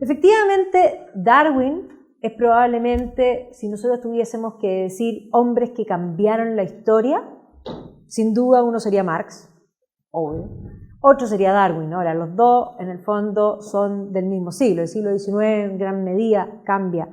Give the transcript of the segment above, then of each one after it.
Efectivamente, Darwin es probablemente, si nosotros tuviésemos que decir hombres que cambiaron la historia, sin duda uno sería Marx, obvio. Otro sería Darwin. Ahora, los dos en el fondo son del mismo siglo. El siglo XIX en gran medida cambia,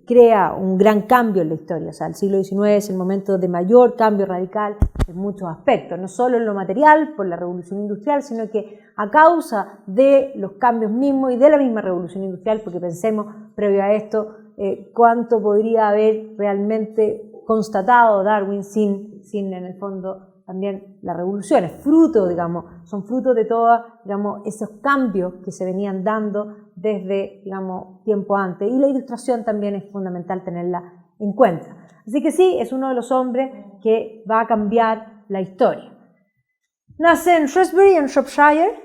crea un gran cambio en la historia. O sea, el siglo XIX es el momento de mayor cambio radical en muchos aspectos, no solo en lo material, por la revolución industrial, sino que a causa de los cambios mismos y de la misma revolución industrial, porque pensemos, previo a esto, cuánto podría haber realmente constatado Darwin sin en el fondo también las revoluciones, fruto, digamos, son fruto de todos, digamos, esos cambios que se venían dando desde, digamos, tiempo antes. Y la ilustración también es fundamental tenerla en cuenta. Así que sí, es uno de los hombres que va a cambiar la historia. Nace en Shrewsbury, en Shropshire,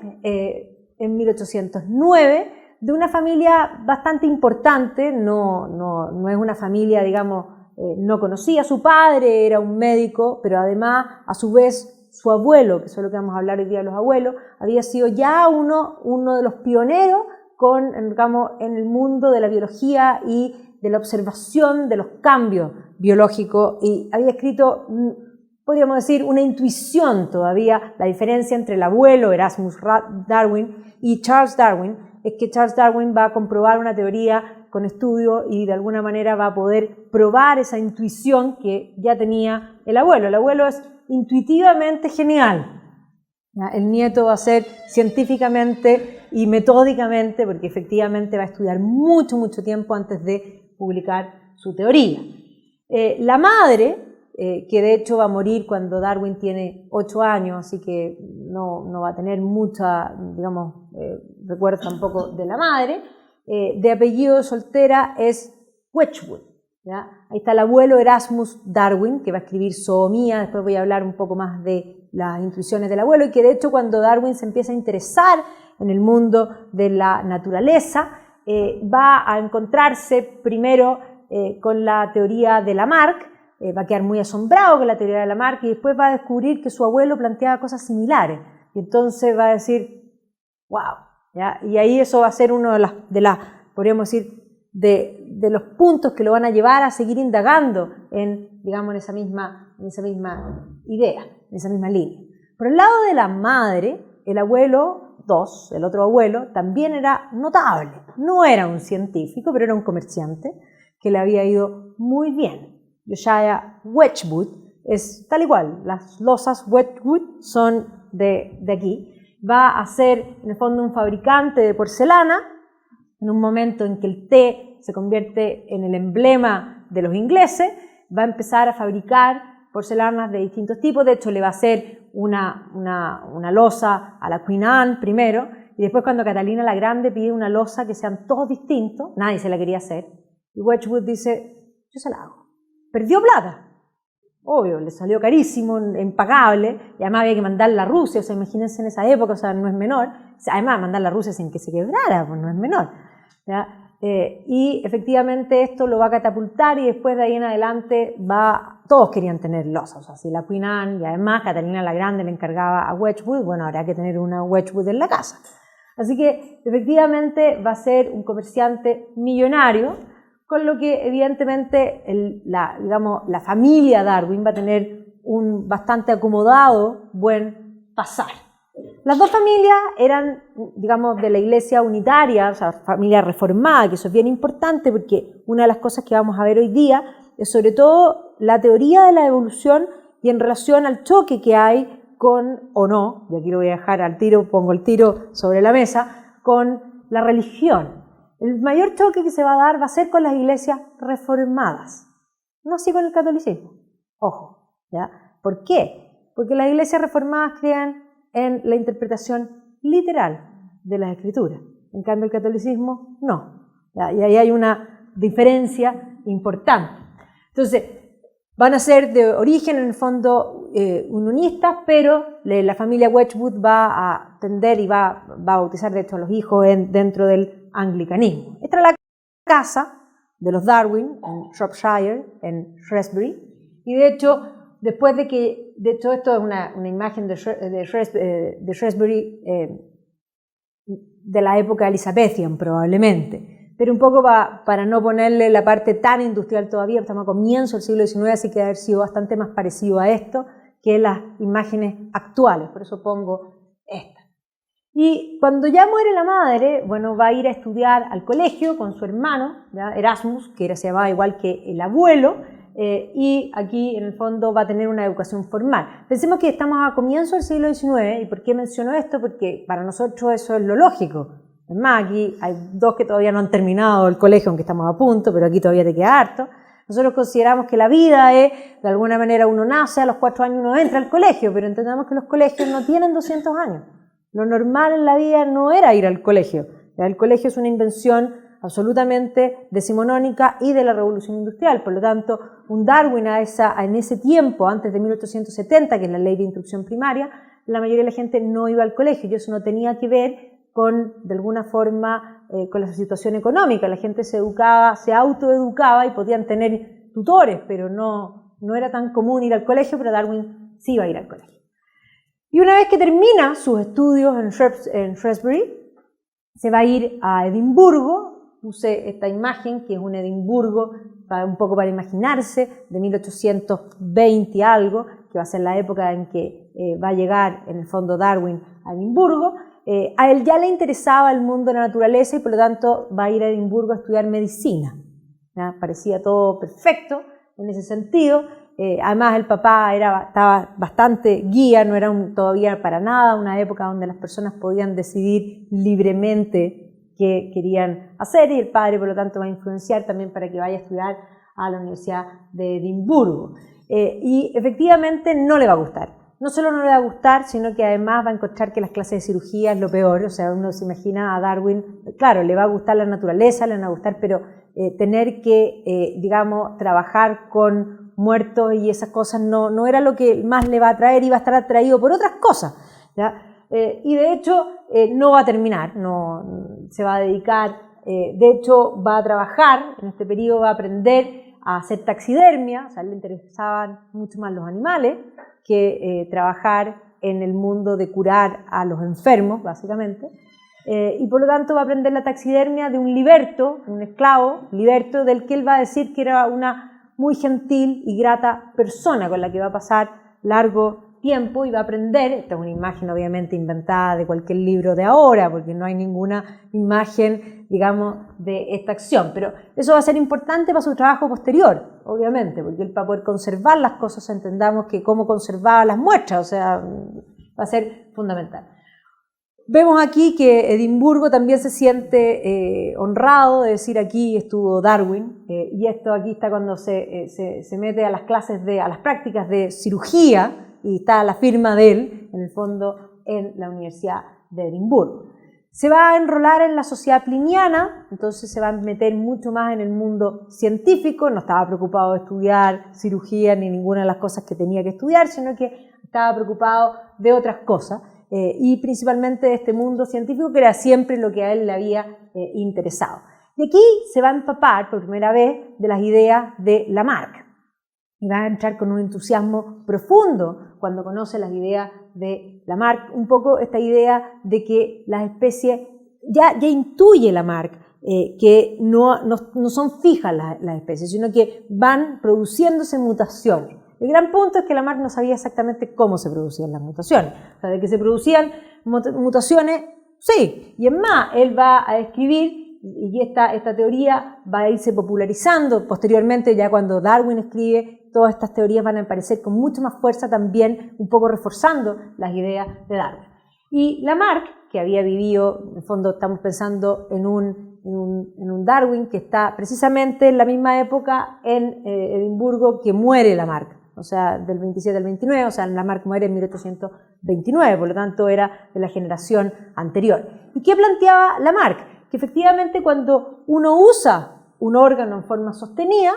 en 1809, de una familia bastante importante, no es una familia, digamos, no conocía. Su padre era un médico, pero además, a su vez, su abuelo, que es lo que vamos a hablar hoy día de los abuelos, había sido ya uno de los pioneros digamos, en el mundo de la biología y de la observación de los cambios biológicos, y había escrito, podríamos decir, una intuición todavía. La diferencia entre el abuelo Erasmus Darwin y Charles Darwin es que Charles Darwin va a comprobar una teoría con estudio y de alguna manera va a poder probar esa intuición que ya tenía el abuelo. El abuelo es intuitivamente genial. El nieto va a ser científicamente y metódicamente, porque efectivamente va a estudiar mucho tiempo antes de publicar su teoría. La madre, que de hecho va a morir cuando Darwin tiene 8 años, así que no va a tener mucha, digamos, recuerdo tampoco de la madre, de apellido soltera es Wedgwood. ¿Ya? Ahí está el abuelo Erasmus Darwin, que va a escribir Zoomía. Después voy a hablar un poco más de las intuiciones del abuelo, y que de hecho cuando Darwin se empieza a interesar en el mundo de la naturaleza, va a encontrarse primero con la teoría de Lamarck, va a quedar muy asombrado con la teoría de Lamarck, y después va a descubrir que su abuelo planteaba cosas similares, y entonces va a decir, wow, ¿ya? Y ahí eso va a ser uno podríamos decir, de los puntos que lo van a llevar a seguir indagando digamos, en esa misma idea, en esa misma línea. Por el lado de la madre, el abuelo 2, el otro abuelo, también era notable. No era un científico, pero era un comerciante que le había ido muy bien. Josiah Wedgwood es tal igual, las losas Wedgwood son de aquí. Va a ser, en el fondo, un fabricante de porcelana, en un momento en que el té se convierte en el emblema de los ingleses. Va a empezar a fabricar porcelanas de distintos tipos. De hecho, le va a hacer una losa a la Queen Anne primero, y después, cuando Catalina la Grande pide una losa que sean todos distintos, nadie se la quería hacer, y Wedgwood dice, yo se la hago. Perdió plata, obvio, le salió carísimo, impagable, y además había que mandarla a Rusia. O sea, imagínense en esa época, o sea, no es menor. Además, mandarla a Rusia sin que se quebrara, pues no es menor, ¿ya? Y efectivamente esto lo va a catapultar, y después de ahí en adelante todos querían tener losas. O sea, si la Queen Anne, y además Catalina la Grande le encargaba a Wedgwood, bueno, habrá que tener una Wedgwood en la casa. Así que efectivamente va a ser un comerciante millonario, con lo que evidentemente la familia Darwin va a tener un bastante acomodado buen pasar. Las dos familias eran, digamos, de la iglesia unitaria, o sea, familia reformada, que eso es bien importante, porque una de las cosas que vamos a ver hoy día es sobre todo la teoría de la evolución y en relación al choque que hay con, o no, y aquí lo voy a dejar al tiro, pongo el tiro sobre la mesa, con la religión. El mayor choque que se va a dar va a ser con las iglesias reformadas, no así con el catolicismo. Ojo, ¿ya? ¿Por qué? Porque las iglesias reformadas creen en la interpretación literal de las escrituras. En cambio, el catolicismo no. ¿Ya? Y ahí hay una diferencia importante. Entonces, van a ser de origen, en el fondo, unionistas, pero la familia Wedgwood va a tender y va a bautizar, de hecho, a los hijos dentro del anglicanismo. Esta es la casa de los Darwin, en Shropshire, en Shrewsbury, y de hecho, después de que, de hecho, esto es una imagen de Shrewsbury de la época elizabethan probablemente, pero un poco para no ponerle la parte tan industrial todavía, estamos a comienzo del siglo XIX, así que debe haber sido bastante más parecido a esto que las imágenes actuales, por eso pongo esta. Y cuando ya muere la madre, bueno, va a ir a estudiar al colegio con su hermano, ¿ya? Erasmus, que se llamaba igual que el abuelo, y aquí en el fondo va a tener una educación formal. Pensemos que estamos a comienzo del siglo XIX, ¿y por qué menciono esto? Porque para nosotros eso es lo lógico. Es más, aquí hay dos que todavía no han terminado el colegio, aunque estamos a punto, pero aquí todavía te queda harto. Nosotros consideramos que la vida es, de alguna manera uno nace, a los 4 años uno entra al colegio, pero entendamos que los colegios no tienen 200 años. Lo normal en la vida no era ir al colegio. El colegio es una invención absolutamente decimonónica y de la Revolución Industrial. Por lo tanto, un Darwin en ese tiempo, antes de 1870, que es la ley de instrucción primaria, la mayoría de la gente no iba al colegio y eso no tenía que ver con, de alguna forma, con la situación económica. La gente se educaba, se autoeducaba y podían tener tutores, pero no era tan común ir al colegio, pero Darwin sí iba a ir al colegio. Y una vez que termina sus estudios en Shrewsbury, se va a ir a Edimburgo. Puse esta imagen, que es un Edimburgo, un poco para imaginarse, de 1820 y algo, que va a ser la época en que va a llegar, en el fondo, Darwin a Edimburgo. A él ya le interesaba el mundo de la naturaleza y por lo tanto va a ir a Edimburgo a estudiar medicina. ¿Ya? Parecía todo perfecto en ese sentido. Además el papá estaba bastante guía, no era todavía para nada una época donde las personas podían decidir libremente qué querían hacer y el padre por lo tanto va a influenciar también para que vaya a estudiar a la Universidad de Edimburgo. Y efectivamente no le va a gustar. No solo no le va a gustar, sino que además va a encontrar que las clases de cirugía es lo peor. O sea, uno se imagina a Darwin, claro, le va a gustar la naturaleza, le va a gustar, pero tener que, digamos, trabajar con muertos y esas cosas no era lo que más le va a atraer, iba a estar atraído por otras cosas, ¿ya? Y de hecho no va a terminar, se va a dedicar, de hecho va a trabajar, en este periodo va a aprender a hacer taxidermia, o sea, le interesaban mucho más los animales que trabajar en el mundo de curar a los enfermos, básicamente. Y por lo tanto va a aprender la taxidermia de un liberto, un esclavo, liberto, del que él va a decir que era una muy gentil y grata persona con la que va a pasar largo tiempo y va a aprender. Esta es una imagen obviamente inventada de cualquier libro de ahora, porque no hay ninguna imagen, digamos, de esta acción, pero eso va a ser importante para su trabajo posterior, obviamente, porque él para poder conservar las cosas, entendamos que cómo conservaba las muestras, o sea, va a ser fundamental. Vemos aquí que Edimburgo también se siente honrado de decir aquí estuvo Darwin, y esto aquí está cuando se mete a las clases, a las prácticas de cirugía, y está la firma de él, en el fondo, en la Universidad de Edimburgo. Se va a enrolar en la Sociedad Pliniana, entonces se va a meter mucho más en el mundo científico, no estaba preocupado de estudiar cirugía ni ninguna de las cosas que tenía que estudiar, sino que estaba preocupado de otras cosas. Y principalmente de este mundo científico que era siempre lo que a él le había interesado. Y aquí se va a empapar por primera vez de las ideas de Lamarck y va a entrar con un entusiasmo profundo cuando conoce las ideas de Lamarck, un poco esta idea de que las especies, ya intuye Lamarck que no son fijas las especies, sino que van produciéndose mutaciones. El gran punto es que Lamarck no sabía exactamente cómo se producían las mutaciones. O sea, de que se producían mutaciones, sí. Y es más, él va a escribir, y esta teoría va a irse popularizando. Posteriormente, ya cuando Darwin escribe, todas estas teorías van a aparecer con mucha más fuerza también, un poco reforzando las ideas de Darwin. Y Lamarck, que había vivido, en el fondo estamos pensando en un Darwin que está precisamente en la misma época en Edimburgo que muere Lamarck. O sea, del 27 al 29, o sea, Lamarck muere en 1829, por lo tanto era de la generación anterior. ¿Y qué planteaba Lamarck? Que efectivamente cuando uno usa un órgano en forma sostenida,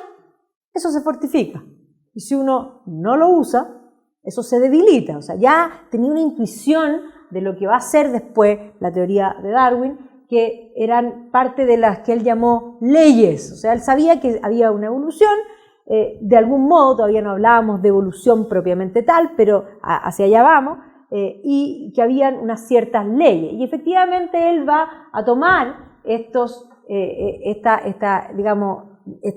eso se fortifica. Y si uno no lo usa, eso se debilita. O sea, ya tenía una intuición de lo que va a ser después la teoría de Darwin, que eran parte de las que él llamó leyes. O sea, él sabía que había una evolución. De algún modo, todavía no hablábamos de evolución propiamente tal, pero hacia allá vamos, y que habían unas ciertas leyes. Y efectivamente él va a tomar esta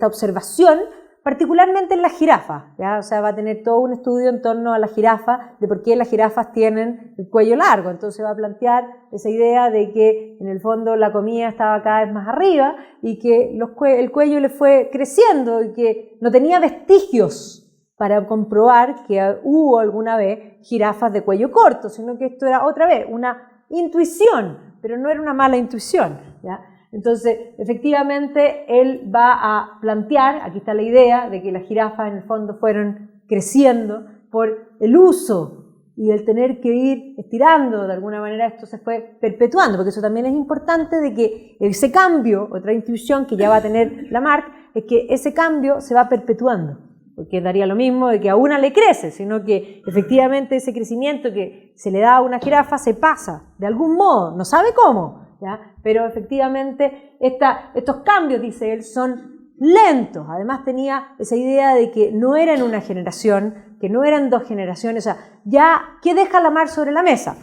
observación, particularmente en las jirafas, ¿ya? O sea, va a tener todo un estudio en torno a las jirafas, de por qué las jirafas tienen el cuello largo. Entonces va a plantear esa idea de que en el fondo la comida estaba cada vez más arriba y que el cuello le fue creciendo y que no tenía vestigios para comprobar que hubo alguna vez jirafas de cuello corto, sino que esto era otra vez una intuición, pero no era una mala intuición, ¿ya? Entonces, efectivamente, él va a plantear, aquí está la idea de que las jirafas en el fondo fueron creciendo por el uso y el tener que ir estirando, de alguna manera esto se fue perpetuando, porque eso también es importante de que ese cambio, otra intuición que ya va a tener Lamarck, es que ese cambio se va perpetuando, porque daría lo mismo de que a una le crece, sino que efectivamente ese crecimiento que se le da a una jirafa se pasa de algún modo, no sabe cómo, ¿ya? Pero efectivamente estos cambios, dice él, son lentos. Además tenía esa idea de que no era en una generación, que no eran 2 generaciones. O sea, ya, ¿qué deja Lamarck sobre la mesa?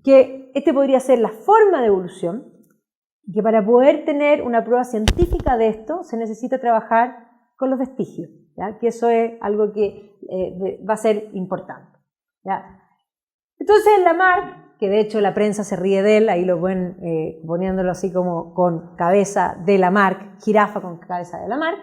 Que podría ser la forma de evolución, y que para poder tener una prueba científica de esto se necesita trabajar con los vestigios, ¿ya? Que eso es algo que va a ser importante, ¿ya? Entonces Lamarck, que de hecho la prensa se ríe de él, ahí lo ven poniéndolo así como con cabeza de Lamarck, jirafa con cabeza de Lamarck,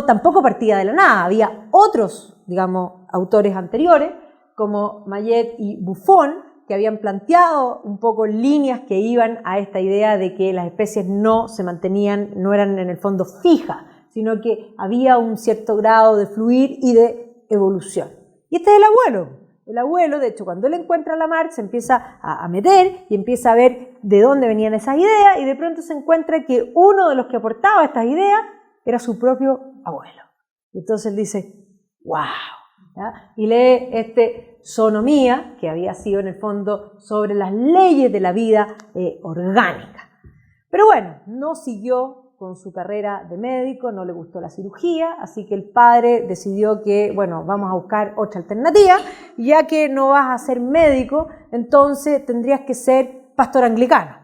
tampoco partía de la nada, había otros, digamos, autores anteriores, como Mayet y Buffon, que habían planteado un poco líneas que iban a esta idea de que las especies no se mantenían, no eran en el fondo fijas, sino que había un cierto grado de fluir y de evolución. Y este es el abuelo. El abuelo, de hecho, cuando él encuentra a Lamarck, se empieza a meter y empieza a ver de dónde venían esas ideas y de pronto se encuentra que uno de los que aportaba estas ideas era su propio abuelo. Y entonces él dice, ¡wow! ¿Ya? Y lee Zoonomía, que había sido en el fondo sobre las leyes de la vida orgánica. Pero bueno, no siguió con su carrera de médico, no le gustó la cirugía, así que el padre decidió que, bueno, vamos a buscar otra alternativa, ya que no vas a ser médico, entonces tendrías que ser pastor anglicano.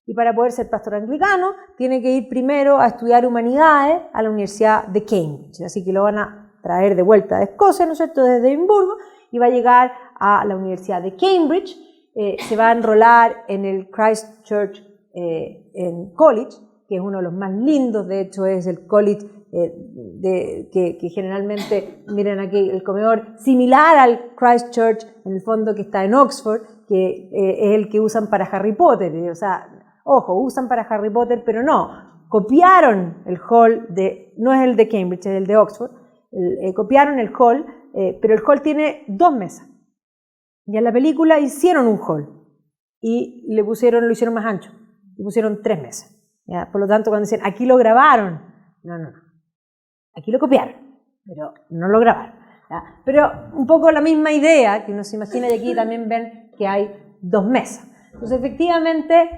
Y para poder ser pastor anglicano, tiene que ir primero a estudiar humanidades a la Universidad de Cambridge, así que lo van a traer de vuelta de Escocia, ¿no es cierto?, desde Edimburgo, y va a llegar a la Universidad de Cambridge, se va a enrolar en el Christ Church College, que es uno de los más lindos, de hecho es el college que generalmente, miren aquí el comedor, similar al Christ Church, en el fondo que está en Oxford, que es el que usan para Harry Potter, o sea, ojo, usan para Harry Potter, pero no, copiaron el hall no es el de Cambridge, es el de Oxford, copiaron el hall, pero el hall tiene 2 mesas, y en la película hicieron un hall, y lo hicieron más ancho, le pusieron 3 mesas. ¿Ya? Por lo tanto, cuando dicen, aquí lo grabaron, no, aquí lo copiaron, pero no lo grabaron. ¿Ya? Pero un poco la misma idea que uno se imagina, y aquí también ven que hay 2 mesas. Entonces, efectivamente,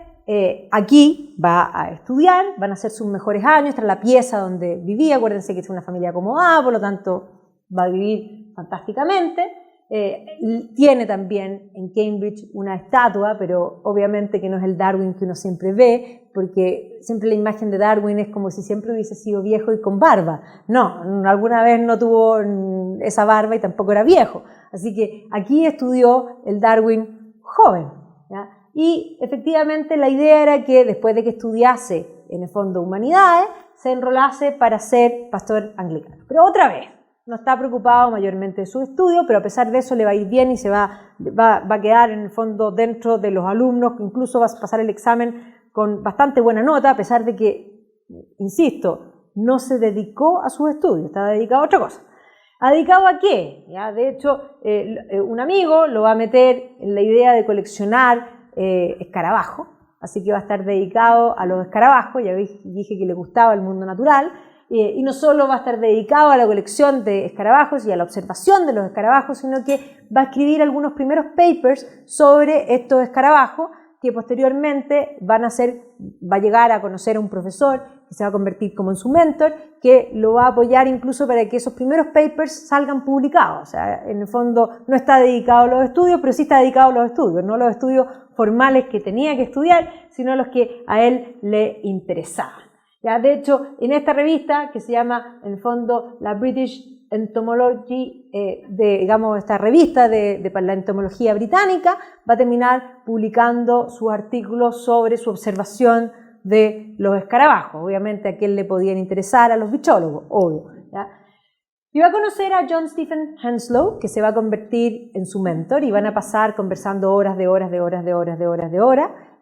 aquí va a estudiar, van a ser sus mejores años, esta es la pieza donde vivía, acuérdense que es una familia acomodada, por lo tanto va a vivir fantásticamente. Tiene también en Cambridge una estatua, pero obviamente que no es el Darwin que uno siempre ve, porque siempre la imagen de Darwin es como si siempre hubiese sido viejo y con barba. No, alguna vez no tuvo esa barba y tampoco era viejo. Así que aquí estudió el Darwin joven, ¿ya? Y efectivamente la idea era que después de que estudiase en el fondo humanidades, se enrolase para ser pastor anglicano. Pero otra vez, no está preocupado mayormente de su estudio, pero a pesar de eso le va a ir bien y se va a quedar en el fondo dentro de los alumnos, incluso va a pasar el examen con bastante buena nota, a pesar de que, insisto, no se dedicó a sus estudios, estaba dedicado a otra cosa. ¿Ha dedicado a qué? ¿Ya? De hecho, un amigo lo va a meter en la idea de coleccionar escarabajos, así que va a estar dedicado a los escarabajos, ya dije que le gustaba el mundo natural, y no solo va a estar dedicado a la colección de escarabajos y a la observación de los escarabajos, sino que va a escribir algunos primeros papers sobre estos escarabajos que posteriormente va a llegar a conocer a un profesor que se va a convertir como en su mentor, que lo va a apoyar incluso para que esos primeros papers salgan publicados. O sea, en el fondo no está dedicado a los estudios, pero sí está dedicado a los estudios, no los estudios formales que tenía que estudiar, sino los que a él le interesaban. Ya, de hecho, en esta revista, que se llama, en el fondo, la British Entomology, digamos, esta revista de la entomología británica, va a terminar publicando sus artículos sobre su observación de los escarabajos. Obviamente a quién le podían interesar, a los bichólogos, obvio. ¿Ya? Y va a conocer a John Stephen Henslow, que se va a convertir en su mentor, y van a pasar conversando horas.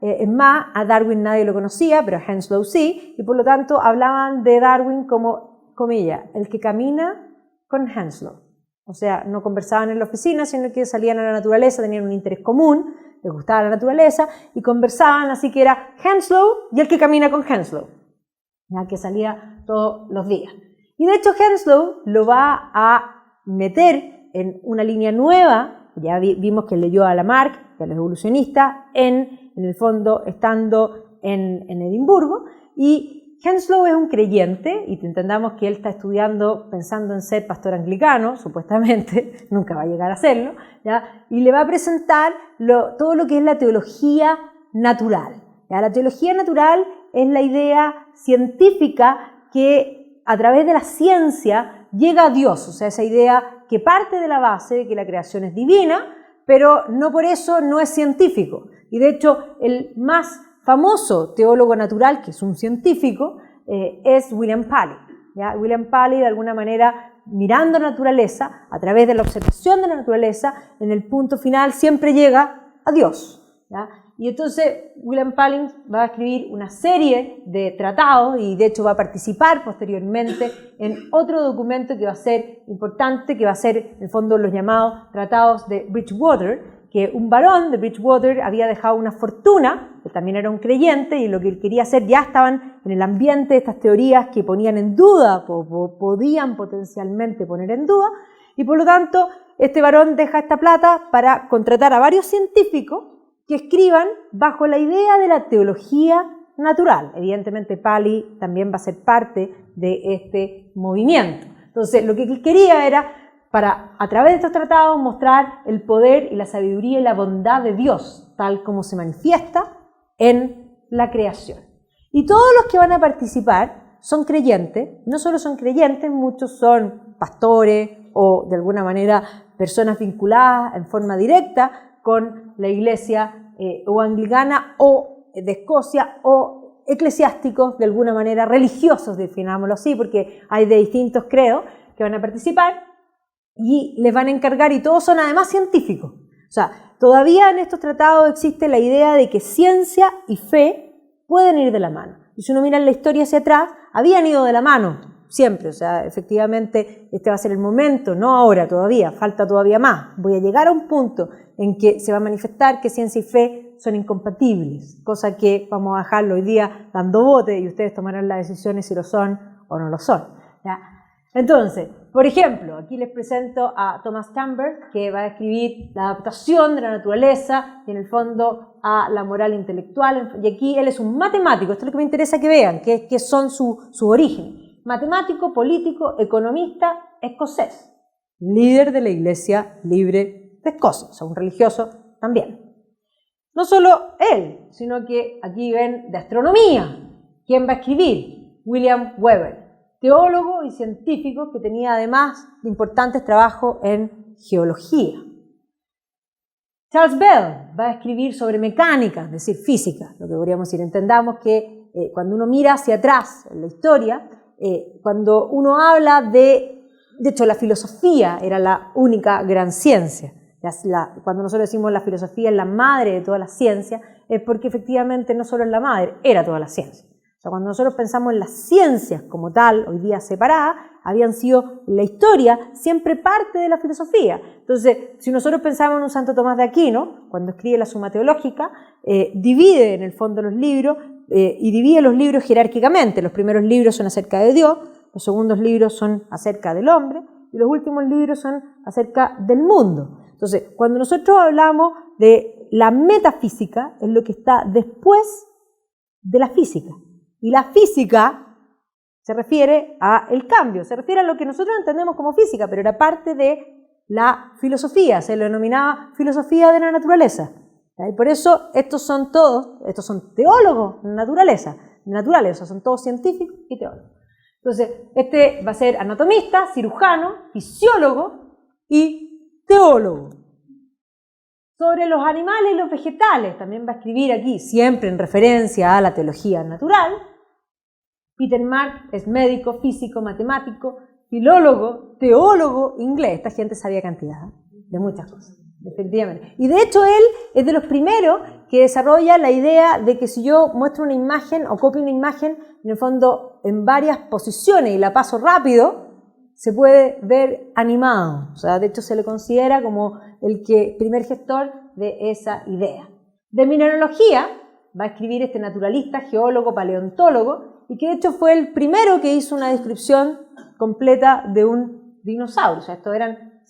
Es más, a Darwin nadie lo conocía, pero a Henslow sí, y por lo tanto hablaban de Darwin como, comilla, el que camina con Henslow. O sea, no conversaban en la oficina, sino que salían a la naturaleza, tenían un interés común, les gustaba la naturaleza, y conversaban, así que era Henslow y el que camina con Henslow, ya que salía todos los días. Y de hecho Henslow lo va a meter en una línea nueva, ya vimos que leyó a Lamarck, que a los evolucionistas, en el fondo estando en Edimburgo, y Henslow es un creyente, y entendamos que él está estudiando pensando en ser pastor anglicano, supuestamente, nunca va a llegar a serlo, ¿ya? Y le va a presentar todo lo que es la teología natural. ¿Ya? La teología natural es la idea científica que a través de la ciencia llega a Dios, o sea, esa idea que parte de la base de que la creación es divina, pero no por eso no es científico. Y de hecho, el más famoso teólogo natural, que es un científico, es William Paley. ¿Ya? William Paley, de alguna manera, mirando la naturaleza, a través de la observación de la naturaleza, en el punto final siempre llega a Dios. ¿Ya? Y entonces William Paley va a escribir una serie de tratados, y de hecho va a participar posteriormente en otro documento que va a ser importante, que va a ser en el fondo los llamados tratados de Bridgewater, que un varón de Bridgewater había dejado una fortuna, que también era un creyente, y lo que él quería hacer, ya estaban en el ambiente de estas teorías que ponían en duda, podían potencialmente poner en duda, y por lo tanto este varón deja esta plata para contratar a varios científicos que escriban bajo la idea de la teología natural. Evidentemente Paley también va a ser parte de este movimiento. Entonces lo que él quería era, para a través de estos tratados, mostrar el poder y la sabiduría y la bondad de Dios, tal como se manifiesta en la creación. Y todos los que van a participar son creyentes, no solo son creyentes, muchos son pastores o de alguna manera personas vinculadas en forma directa con la iglesia o anglicana o de Escocia, o eclesiásticos de alguna manera religiosos, definámoslo así, porque hay de distintos credos que van a participar y les van a encargar, y todos son además científicos. O sea, todavía en estos tratados existe la idea de que ciencia y fe pueden ir de la mano. Y si uno mira en la historia hacia atrás, habían ido de la mano siempre. O sea, efectivamente este va a ser el momento, no ahora todavía, falta todavía más. Voy a llegar a un punto en que se va a manifestar que ciencia y fe son incompatibles, cosa que vamos a dejarlo hoy día dando bote y ustedes tomarán las decisiones si lo son o no lo son. ¿Ya? Entonces, por ejemplo, aquí les presento a Thomas Camber, que va a escribir la adaptación de la naturaleza y en el fondo a la moral intelectual. Y aquí él es un matemático, esto es lo que me interesa que vean, que son su origen. Matemático, político, economista, escocés, líder de la Iglesia Libre de Escocia, o sea, un religioso también. No solo él, sino que aquí ven de astronomía. ¿Quién va a escribir? William Weber, teólogo y científico que tenía además de importantes trabajos en geología. Charles Bell va a escribir sobre mecánica, es decir, física, lo que podríamos decir. Entendamos que cuando uno mira hacia atrás en la historia, cuando uno habla de hecho la filosofía era la única gran ciencia. Cuando nosotros decimos la filosofía es la madre de toda la ciencia, es porque efectivamente no solo es la madre, era toda la ciencia. O sea, cuando nosotros pensamos en las ciencias como tal, hoy día separadas, habían sido en la historia siempre parte de la filosofía. Entonces, si nosotros pensamos en un Santo Tomás de Aquino, cuando escribe la Suma Teológica, divide en el fondo los libros y divide los libros jerárquicamente. Los primeros libros son acerca de Dios, los segundos libros son acerca del hombre y los últimos libros son acerca del mundo. Entonces, cuando nosotros hablamos de la metafísica, es lo que está después de la física. Y la física se refiere al cambio, se refiere a lo que nosotros entendemos como física, pero era parte de la filosofía, se lo denominaba filosofía de la naturaleza. Y por eso estos son teólogos naturales, o sea, son todos científicos y teólogos. Entonces, este va a ser anatomista, cirujano, fisiólogo y teólogo. Sobre los animales y los vegetales, también va a escribir aquí, siempre en referencia a la teología natural. Peter Mark es médico, físico, matemático, filólogo, teólogo, inglés. Esta gente sabía cantidad de muchas cosas, definitivamente. Y de hecho él es de los primeros que desarrolla la idea de que si yo muestro una imagen o copio una imagen, en el fondo en varias posiciones y la paso rápido, se puede ver animado. O sea, de hecho se le considera como el primer gestor de esa idea. De mineralogía va a escribir este naturalista, geólogo, paleontólogo, y que de hecho fue el primero que hizo una descripción completa de un dinosaurio. O sea, estos eran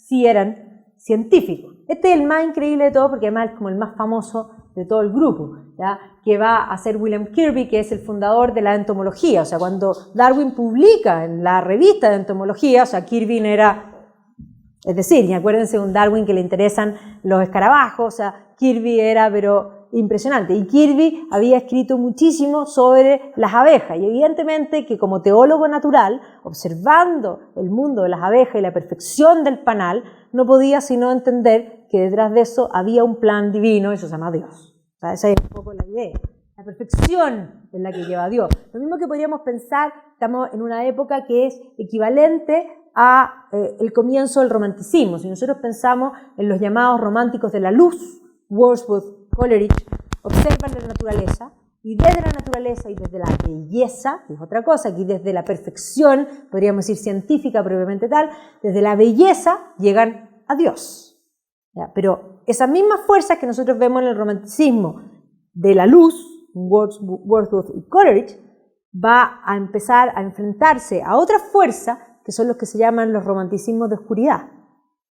científicos. Este es el más increíble de todo porque además es como el más famoso de todo el grupo, ¿ya? Que va a ser William Kirby, que es el fundador de la entomología. O sea, cuando Darwin publica en la revista de entomología, o sea, Kirby era, es decir, y acuérdense de un Darwin que le interesan los escarabajos, o sea, Kirby era, pero impresionante. Y Kirby había escrito muchísimo sobre las abejas y evidentemente que como teólogo natural, observando el mundo de las abejas y la perfección del panal, no podía sino entender que detrás de eso había un plan divino y eso se llama Dios. O sea, esa es un poco la idea. La perfección es la que lleva a Dios. Lo mismo que podríamos pensar, estamos en una época que es equivalente a el comienzo del romanticismo. Si nosotros pensamos en los llamados románticos de la luz, Wordsworth, Coleridge, observan la naturaleza y desde la naturaleza y desde la belleza, que es otra cosa, aquí desde la perfección, podríamos decir científica propiamente tal, desde la belleza llegan a Dios. ¿Ya? Pero esas mismas fuerzas que nosotros vemos en el romanticismo de la luz, Wordsworth y Coleridge, va a empezar a enfrentarse a otra fuerza que son los que se llaman los romanticismos de oscuridad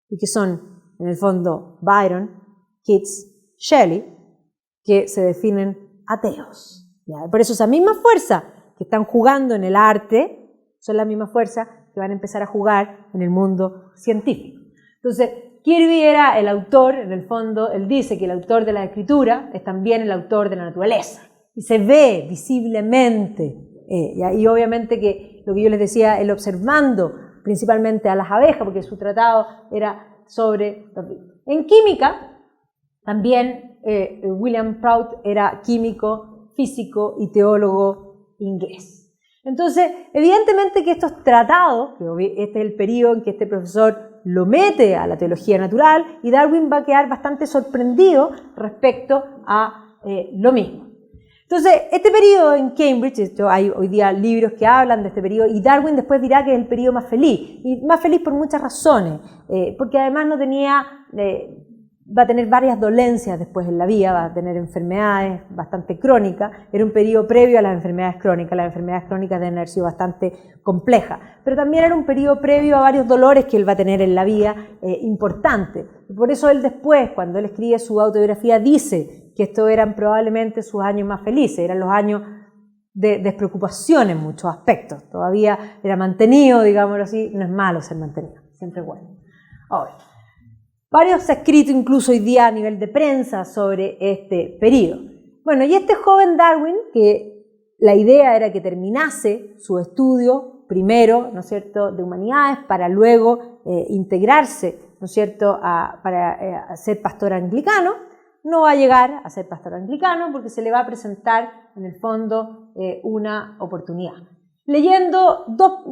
y que son, en el fondo, Byron, Keats, Shelley, que se definen ateos. ¿Ya? Por eso esa misma fuerza que están jugando en el arte son las mismas fuerzas que van a empezar a jugar en el mundo científico. Entonces, Kirby era el autor, en el fondo, él dice que el autor de la escritura es también el autor de la naturaleza. Y se ve visiblemente, y obviamente que lo que yo les decía, él observando principalmente a las abejas, porque su tratado era sobre los virus. En química, también William Prout era químico, físico y teólogo inglés. Entonces, evidentemente que estos tratados, que este es el periodo en que este profesor lo mete a la teología natural, y Darwin va a quedar bastante sorprendido respecto a lo mismo. Entonces, este periodo en Cambridge, hay hoy día libros que hablan de este periodo, y Darwin después dirá que es el periodo más feliz, y más feliz por muchas razones, porque además no tenía... va a tener varias dolencias después en la vida, va a tener enfermedades bastante crónicas, era un periodo previo a las enfermedades crónicas deben haber sido bastante complejas, pero también era un periodo previo a varios dolores que él va a tener en la vida importantes. Por eso él después, cuando él escribe su autobiografía, dice que estos eran probablemente sus años más felices, eran los años de despreocupación en muchos aspectos, todavía era mantenido, digámoslo así, no es malo ser mantenido, siempre es bueno. Ahora, varios se ha escrito incluso hoy día a nivel de prensa sobre este periodo. Bueno, y este joven Darwin, que la idea era que terminase su estudio primero, ¿no es cierto?, de humanidades, para luego integrarse, ¿no es cierto?, para ser pastor anglicano, no va a llegar a ser pastor anglicano porque se le va a presentar, en el fondo, una oportunidad. Leyendo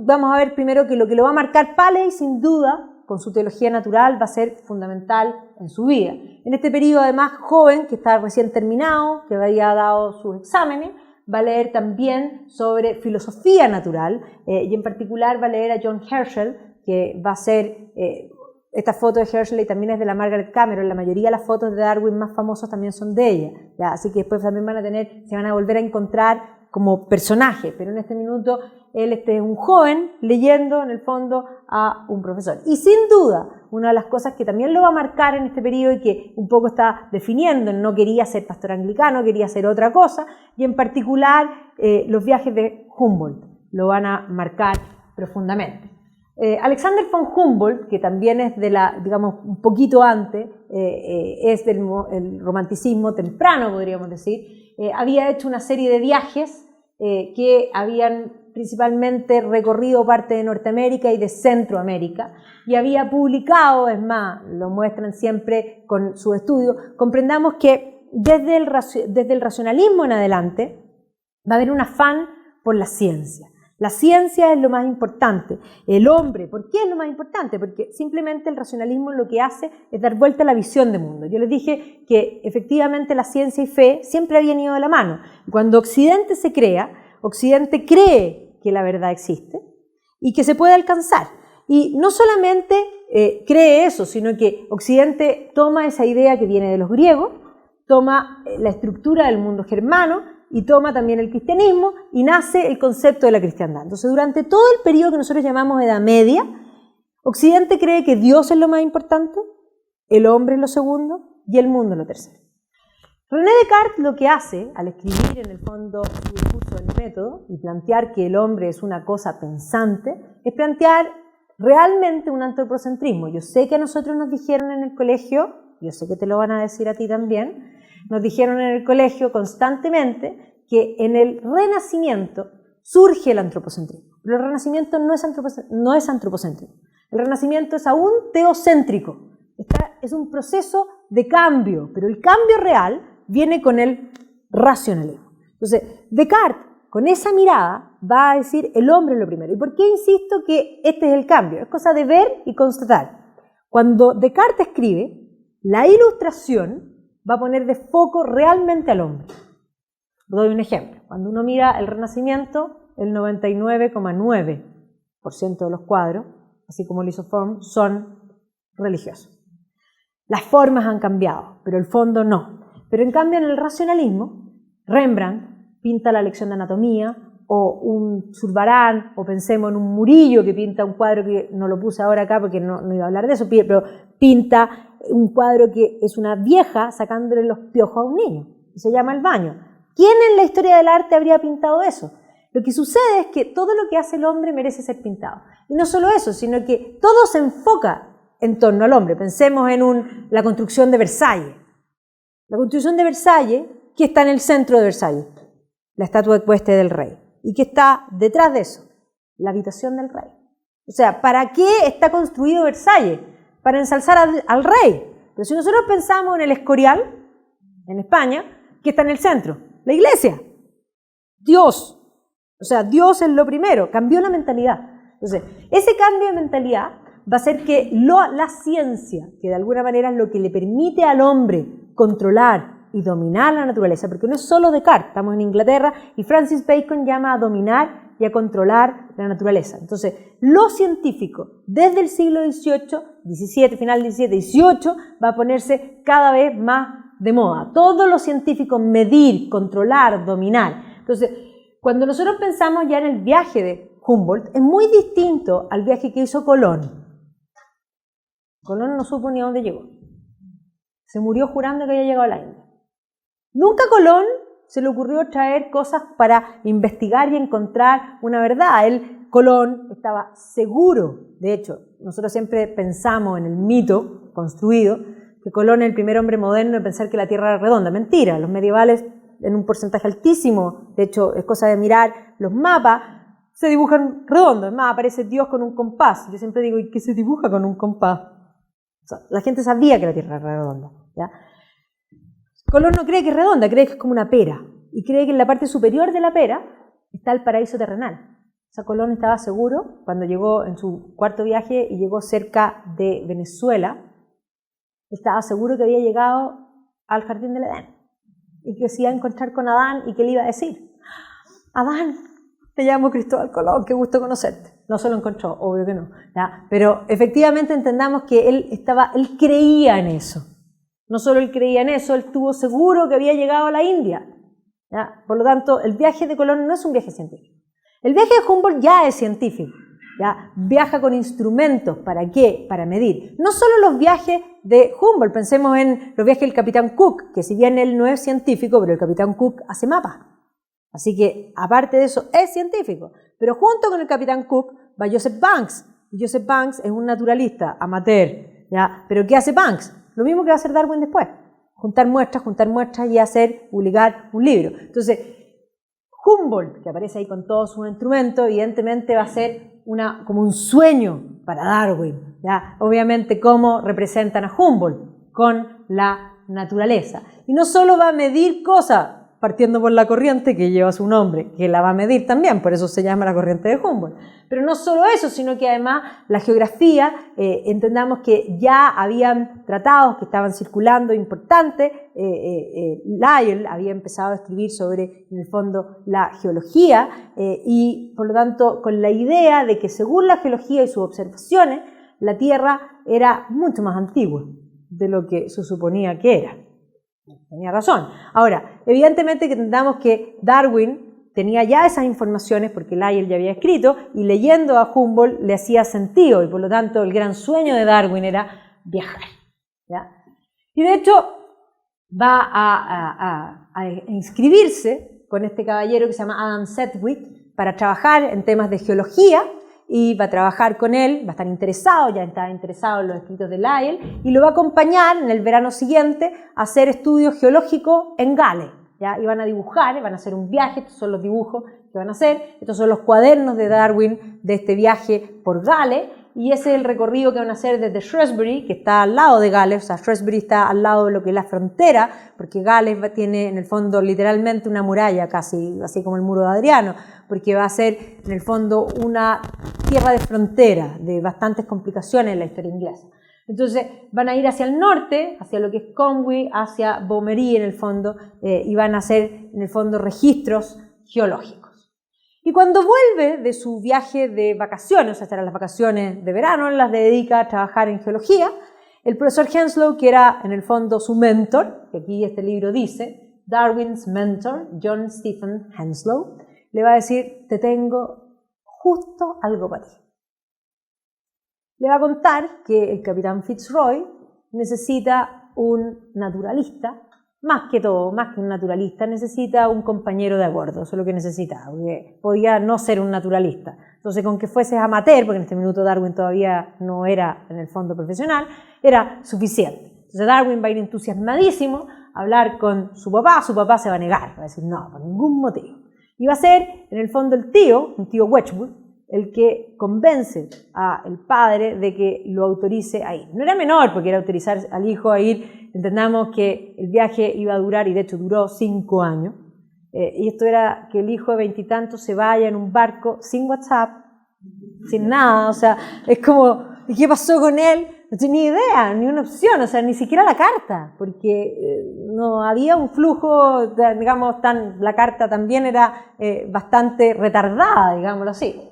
vamos a ver primero que lo va a marcar Paley, sin duda, con su teología natural, va a ser fundamental en su vida. En este periodo, además, joven, que está recién terminado, que había dado sus exámenes, va a leer también sobre filosofía natural, y en particular va a leer a John Herschel, que va a ser, esta foto de Herschel y también es de la Margaret Cameron, la mayoría de las fotos de Darwin más famosas también son de ella, ¿ya? Así que después también se van a volver a encontrar como personaje, pero en este minuto él es un joven leyendo en el fondo a un profesor. Y sin duda, una de las cosas que también lo va a marcar en este periodo y que un poco está definiendo, no quería ser pastor anglicano, quería ser otra cosa, y en particular los viajes de Humboldt lo van a marcar profundamente. Alexander von Humboldt, que también es de digamos, un poquito antes, es del el romanticismo temprano, podríamos decir, había hecho una serie de viajes que habían principalmente recorrido parte de Norteamérica y de Centroamérica, y había publicado, es más, lo muestran siempre con su estudio. Comprendamos que desde el racionalismo en adelante va a haber un afán por la ciencia. La ciencia es lo más importante. El hombre, ¿por qué es lo más importante? Porque simplemente el racionalismo lo que hace es dar vuelta a la visión de mundo. Yo les dije que efectivamente la ciencia y fe siempre habían ido de la mano. Cuando Occidente se crea, Occidente cree que la verdad existe y que se puede alcanzar. Y no solamente cree eso, sino que Occidente toma esa idea que viene de los griegos, toma la estructura del mundo germano, y toma también el cristianismo y nace el concepto de la cristiandad. Entonces, durante todo el periodo que nosotros llamamos Edad Media, Occidente cree que Dios es lo más importante, el hombre es lo segundo y el mundo es lo tercero. René Descartes lo que hace al escribir en el fondo su discurso del método y plantear que el hombre es una cosa pensante, es plantear realmente un antropocentrismo. Yo sé que a nosotros nos dijeron en el colegio, yo sé que te lo van a decir a ti también, nos dijeron en el colegio constantemente que en el Renacimiento surge el antropocentrismo. Pero el Renacimiento no es antropocéntrico. El Renacimiento es aún teocéntrico. Es un proceso de cambio, pero el cambio real viene con el racionalismo. Entonces, Descartes, con esa mirada, va a decir el hombre es lo primero. ¿Y por qué insisto que este es el cambio? Es cosa de ver y constatar. Cuando Descartes escribe, la ilustración va a poner de foco realmente al hombre. Doy un ejemplo. Cuando uno mira el Renacimiento, el 99,9% de los cuadros, así como el isoform, son religiosos. Las formas han cambiado, pero el fondo no. Pero en cambio en el racionalismo, Rembrandt pinta la lección de anatomía, o un Zurbarán, o pensemos en un Murillo que pinta un cuadro que no lo puse ahora acá porque no iba a hablar de eso, pero pinta un cuadro que es una vieja sacándole los piojos a un niño, y se llama El baño. ¿Quién en la historia del arte habría pintado eso? Lo que sucede es que todo lo que hace el hombre merece ser pintado. Y no solo eso, sino que todo se enfoca en torno al hombre. Pensemos en la construcción de Versalles. La construcción de Versalles, ¿qué está en el centro de Versalles? La estatua ecuestre del rey. ¿Y qué está detrás de eso? La habitación del rey. O sea, ¿para qué está construido Versalles? Para ensalzar al rey. Pero si nosotros pensamos en el Escorial, en España, ¿qué está en el centro? La iglesia. Dios. O sea, Dios es lo primero. Cambió la mentalidad. Entonces, ese cambio de mentalidad va a hacer que la ciencia, que de alguna manera es lo que le permite al hombre controlar y dominar la naturaleza, porque no es solo Descartes, estamos en Inglaterra, y Francis Bacon llama a dominar y a controlar la naturaleza. Entonces, lo científico, desde el siglo XVIII, final XVII, XVIII, va a ponerse cada vez más de moda. Todo lo científico, medir, controlar, dominar. Entonces, cuando nosotros pensamos ya en el viaje de Humboldt, es muy distinto al viaje que hizo Colón. Colón no supo ni a dónde llegó. Se murió jurando que había llegado a la India. Nunca a Colón se le ocurrió traer cosas para investigar y encontrar una verdad. Colón estaba seguro, de hecho, nosotros siempre pensamos en el mito construido, que Colón es el primer hombre moderno en pensar que la Tierra era redonda. Mentira, los medievales en un porcentaje altísimo, de hecho es cosa de mirar los mapas, se dibujan redondos. Es más, aparece Dios con un compás. Yo siempre digo, ¿y qué se dibuja con un compás? O sea, la gente sabía que la Tierra era redonda, ¿ya? Colón no cree que es redonda, cree que es como una pera. Y cree que en la parte superior de la pera está el paraíso terrenal. O sea, Colón estaba seguro, cuando llegó en su cuarto viaje y llegó cerca de Venezuela, estaba seguro que había llegado al jardín del Edén. Y que se iba a encontrar con Adán y que le iba a decir, Adán, te llamo Cristóbal Colón, qué gusto conocerte. No se lo encontró, obvio que no, ¿ya? Pero efectivamente entendamos que él creía en eso. No solo él creía en eso, él estuvo seguro que había llegado a la India. ¿ya? Por lo tanto, el viaje de Colón no es un viaje científico. El viaje de Humboldt ya es científico. ¿Ya? Viaja con instrumentos, ¿para qué? Para medir. No solo los viajes de Humboldt, pensemos en los viajes del capitán Cook, que si bien él no es científico, pero el capitán Cook hace mapas. Así que, aparte de eso, es científico. Pero junto con el capitán Cook va Joseph Banks. Y Joseph Banks es un naturalista amateur. ¿Ya? ¿Pero qué hace Banks? Lo mismo que va a hacer Darwin después. Juntar muestras y publicar un libro. Entonces, Humboldt, que aparece ahí con todos sus instrumentos, evidentemente va a ser como un sueño para Darwin. ¿Ya? Obviamente, ¿cómo representan a Humboldt? Con la naturaleza. Y no solo va a medir cosas, partiendo por la corriente que lleva su nombre, que la va a medir también, por eso se llama la corriente de Humboldt. Pero no solo eso, sino que además la geografía, entendamos que ya habían tratados que estaban circulando importantes. Lyell había empezado a escribir sobre, en el fondo, la geología y, por lo tanto, con la idea de que según la geología y sus observaciones, la Tierra era mucho más antigua de lo que se suponía que era. Tenía razón. Ahora, evidentemente que entendamos que Darwin tenía ya esas informaciones porque Lyell ya había escrito y leyendo a Humboldt le hacía sentido y por lo tanto el gran sueño de Darwin era viajar. ¿Ya? Y de hecho va a inscribirse con este caballero que se llama Adam Sedgwick para trabajar en temas de geología y va a trabajar con él, va a estar interesado, ya estaba interesado en los escritos de Lyell, y lo va a acompañar en el verano siguiente a hacer estudios geológicos en Gales. ¿Ya? Y van a dibujar, van a hacer un viaje, estos son los dibujos que van a hacer, estos son los cuadernos de Darwin de este viaje por Gales, y ese es el recorrido que van a hacer desde Shrewsbury, que está al lado de Gales, o sea, Shrewsbury está al lado de lo que es la frontera, porque Gales tiene en el fondo literalmente una muralla casi, así como el muro de Adriano, porque va a ser en el fondo una tierra de frontera, de bastantes complicaciones en la historia inglesa. Entonces van a ir hacia el norte, hacia lo que es Conwy, hacia Beaumery en el fondo, y van a hacer en el fondo registros geológicos. Y cuando vuelve de su viaje de vacaciones, o sea, eran las vacaciones de verano, las dedica a trabajar en geología, el profesor Henslow, que era en el fondo su mentor, que aquí este libro dice, Darwin's mentor, John Stephen Henslow, le va a decir, te tengo justo algo para ti. Le va a contar que el capitán Fitzroy necesita un naturalista, más que todo, más que un naturalista, necesita un compañero de a bordo, eso es lo que necesitaba, porque podía no ser un naturalista. Entonces, con que fueses amateur, porque en este minuto Darwin todavía no era en el fondo profesional, era suficiente. Entonces Darwin va a ir entusiasmadísimo a hablar con su papá se va a negar, va a decir no, por ningún motivo. Y va a ser, en el fondo, el tío, un tío Wedgwood, el que convence al padre de que lo autorice a ir. No era menor, porque era autorizar al hijo a ir. Entendamos que el viaje iba a durar, y de hecho duró 5 años. Y esto era que el hijo de 20 y tantos se vaya en un barco sin WhatsApp, sin nada. O sea, es como, ¿qué pasó con él? No tenía idea, ni una opción, o sea, ni siquiera la carta, porque no había un flujo, digamos, la carta también era bastante retardada, digámoslo así.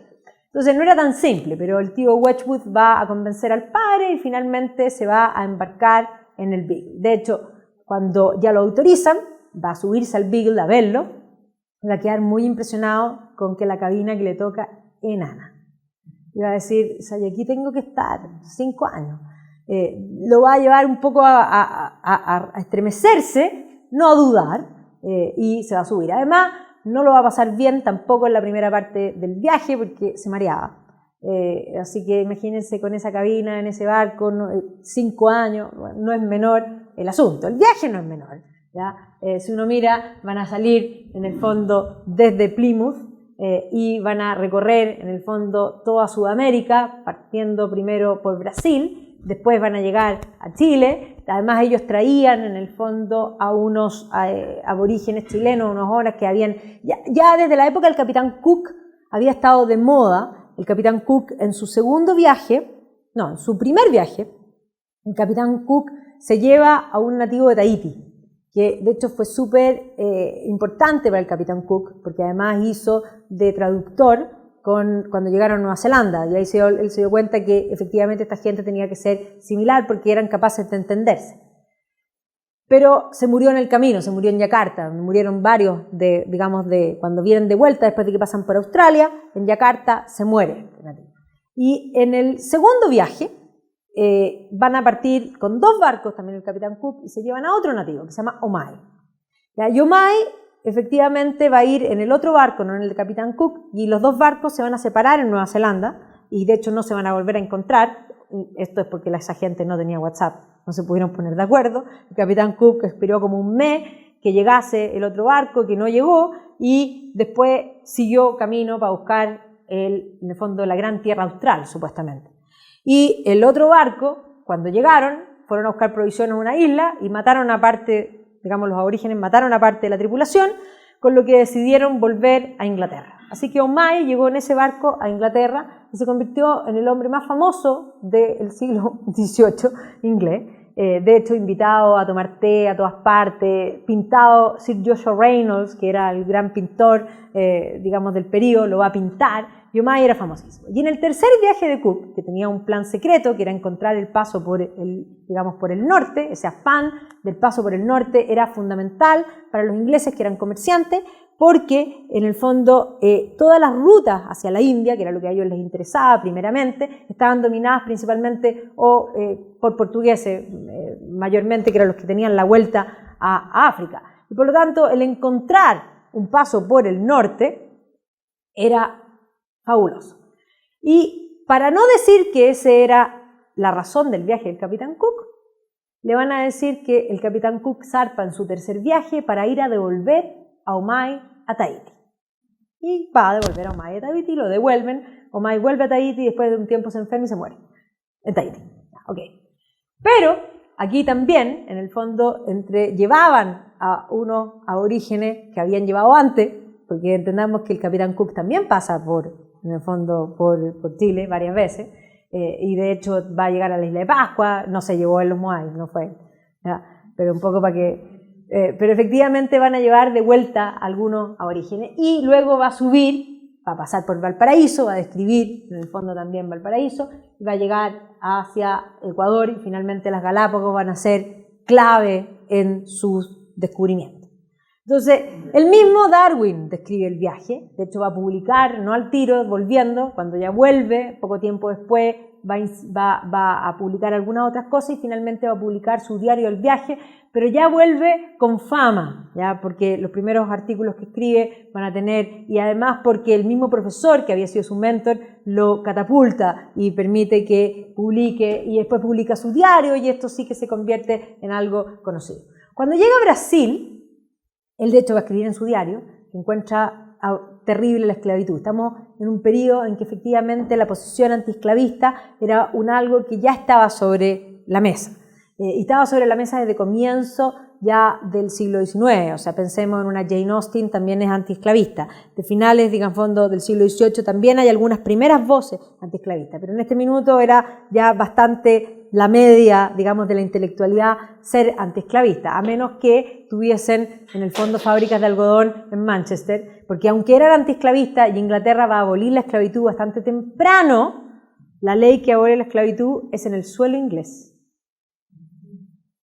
Entonces no era tan simple, pero el tío Wedgwood va a convencer al padre y finalmente se va a embarcar en el Beagle. De hecho, cuando ya lo autorizan, va a subirse al Beagle a verlo, va a quedar muy impresionado con que la cabina que le toca es enana. Y va a decir, o sea, y aquí tengo que estar 5 años. Lo va a llevar un poco a estremecerse, no a dudar, y se va a subir. Además, no lo va a pasar bien tampoco en la primera parte del viaje porque se mareaba. Así que imagínense con esa cabina, en ese barco, 5 años, no es menor el asunto. El viaje no es menor. ¿Ya? Si uno mira, van a salir en el fondo desde Plymouth y van a recorrer en el fondo toda Sudamérica, partiendo primero por Brasil, después van a llegar a Chile. Además ellos traían en el fondo a unos aborígenes chilenos, unos horas que habían, ya desde la época del capitán Cook había estado de moda, el capitán Cook en su en su primer viaje, el capitán Cook se lleva a un nativo de Tahití, que de hecho fue súper importante para el capitán Cook, porque además hizo de traductor cuando llegaron a Nueva Zelanda, y ahí él se dio cuenta que efectivamente esta gente tenía que ser similar porque eran capaces de entenderse. pero se murió en el camino, se murió en Yakarta, murieron varios, cuando vienen de vuelta después de que pasan por Australia, en Yakarta se muere. Y en el segundo viaje van a partir con 2 barcos, también el capitán Cook, y se llevan a otro nativo que se llama Omai. Y Omai efectivamente va a ir en el otro barco, no en el de capitán Cook, y los 2 barcos se van a separar en Nueva Zelanda, y de hecho no se van a volver a encontrar. Esto es porque esa gente no tenía WhatsApp, no se pudieron poner de acuerdo. El capitán Cook esperó como un mes que llegase el otro barco, que no llegó, y después siguió camino para buscar, en el fondo, la gran tierra austral, supuestamente. Y el otro barco, cuando llegaron, fueron a buscar provisiones a una isla y mataron a parte, los aborígenes mataron a parte de la tripulación, con lo que decidieron volver a Inglaterra. Así que Omai llegó en ese barco a Inglaterra y se convirtió en el hombre más famoso del siglo XVIII inglés. De hecho, invitado a tomar té a todas partes, pintado. Sir Joshua Reynolds, que era el gran pintor, del periodo, lo va a pintar. Y Omai era famosísimo. Y en el tercer viaje de Cook, que tenía un plan secreto, que era encontrar el paso por el norte, ese afán del paso por el norte era fundamental para los ingleses, que eran comerciantes, porque en el fondo todas las rutas hacia la India, que era lo que a ellos les interesaba primeramente, estaban dominadas principalmente por portugueses, mayormente, que eran los que tenían la vuelta a África. Y por lo tanto, el encontrar un paso por el norte era fabuloso. Y para no decir que esa era la razón del viaje del capitán Cook, le van a decir que el capitán Cook zarpa en su tercer viaje para ir a devolver a Omai a Tahití. Y va a devolver a Omai a Tahití, lo devuelven, Omai vuelve a Tahití y después de un tiempo se enferma y se muere en Tahití. Okay. Pero aquí también, en el fondo, llevaban a unos aborígenes que habían llevado antes, porque entendamos que el capitán Cook también pasa en el fondo, por Chile varias veces, y de hecho va a llegar a la isla de Pascua, no se llevó en los Moai, no fue, ¿ya? Pero un poco para que... pero efectivamente van a llevar de vuelta a algunos aborígenes, y luego va a subir, va a pasar por Valparaíso, va a describir en el fondo también Valparaíso, y va a llegar hacia Ecuador, y finalmente las Galápagos van a ser clave en sus descubrimientos. Entonces, el mismo Darwin describe el viaje, de hecho va a publicar, no al tiro, volviendo, cuando ya vuelve, poco tiempo después va a publicar algunas otras cosas, y finalmente va a publicar su diario del viaje, pero ya vuelve con fama, ¿ya? Porque los primeros artículos que escribe van a tener, y además porque el mismo profesor que había sido su mentor lo catapulta y permite que publique, y después publica su diario, y esto sí que se convierte en algo conocido. Cuando llega a Brasil, él de hecho va a escribir en su diario que encuentra terrible la esclavitud. Estamos en un periodo en que efectivamente la posición antiesclavista era algo que ya estaba sobre la mesa. Y estaba sobre la mesa desde comienzo ya del siglo XIX. O sea, pensemos en una Jane Austen, también es antiesclavista. De finales, del siglo XVIII también hay algunas primeras voces antiesclavistas. Pero en este minuto era ya bastante la media, de la intelectualidad ser antiesclavista, a menos que tuviesen en el fondo fábricas de algodón en Manchester, porque aunque eran antiesclavistas y Inglaterra va a abolir la esclavitud bastante temprano, la ley que abole la esclavitud es en el suelo inglés.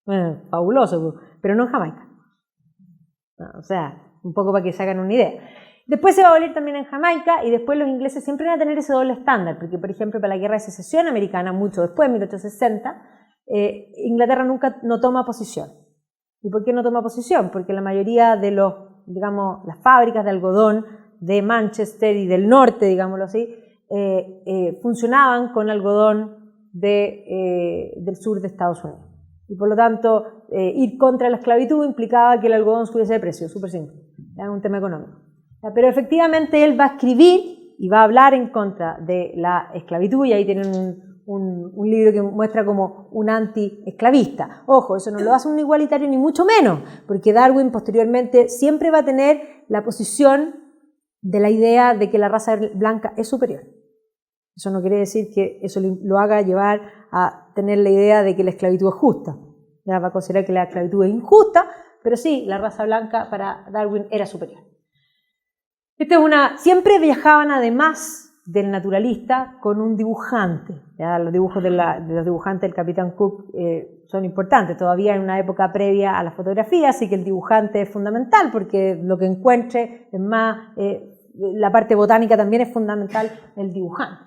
Bueno, fabuloso, pero no en Jamaica. O sea, un poco para que se hagan una idea. Después se va a abolir también en Jamaica, y después los ingleses siempre van a tener ese doble estándar, porque por ejemplo para la Guerra de Secesión americana, mucho después, en 1860, Inglaterra no toma posición. ¿Y por qué no toma posición? Porque la mayoría de las fábricas de algodón de Manchester y del norte, digámoslo así, funcionaban con algodón del sur de Estados Unidos. Y por lo tanto, ir contra la esclavitud implicaba que el algodón subiese de precio, súper simple, era un tema económico. Pero efectivamente él va a escribir y va a hablar en contra de la esclavitud, y ahí tienen un libro que muestra como un anti-esclavista. Ojo, eso no lo hace un igualitario ni mucho menos, porque Darwin posteriormente siempre va a tener la posición de la idea de que la raza blanca es superior. Eso no quiere decir que eso lo haga llevar a tener la idea de que la esclavitud es justa. Ya va a considerar que la esclavitud es injusta, pero sí, la raza blanca para Darwin era superior. Siempre viajaban además del naturalista con un dibujante. ¿Ya? Los dibujos de los dibujantes del Capitán Cook son importantes, todavía en una época previa a la fotografía, así que el dibujante es fundamental porque lo que encuentre es más, la parte botánica también es fundamental, el dibujante.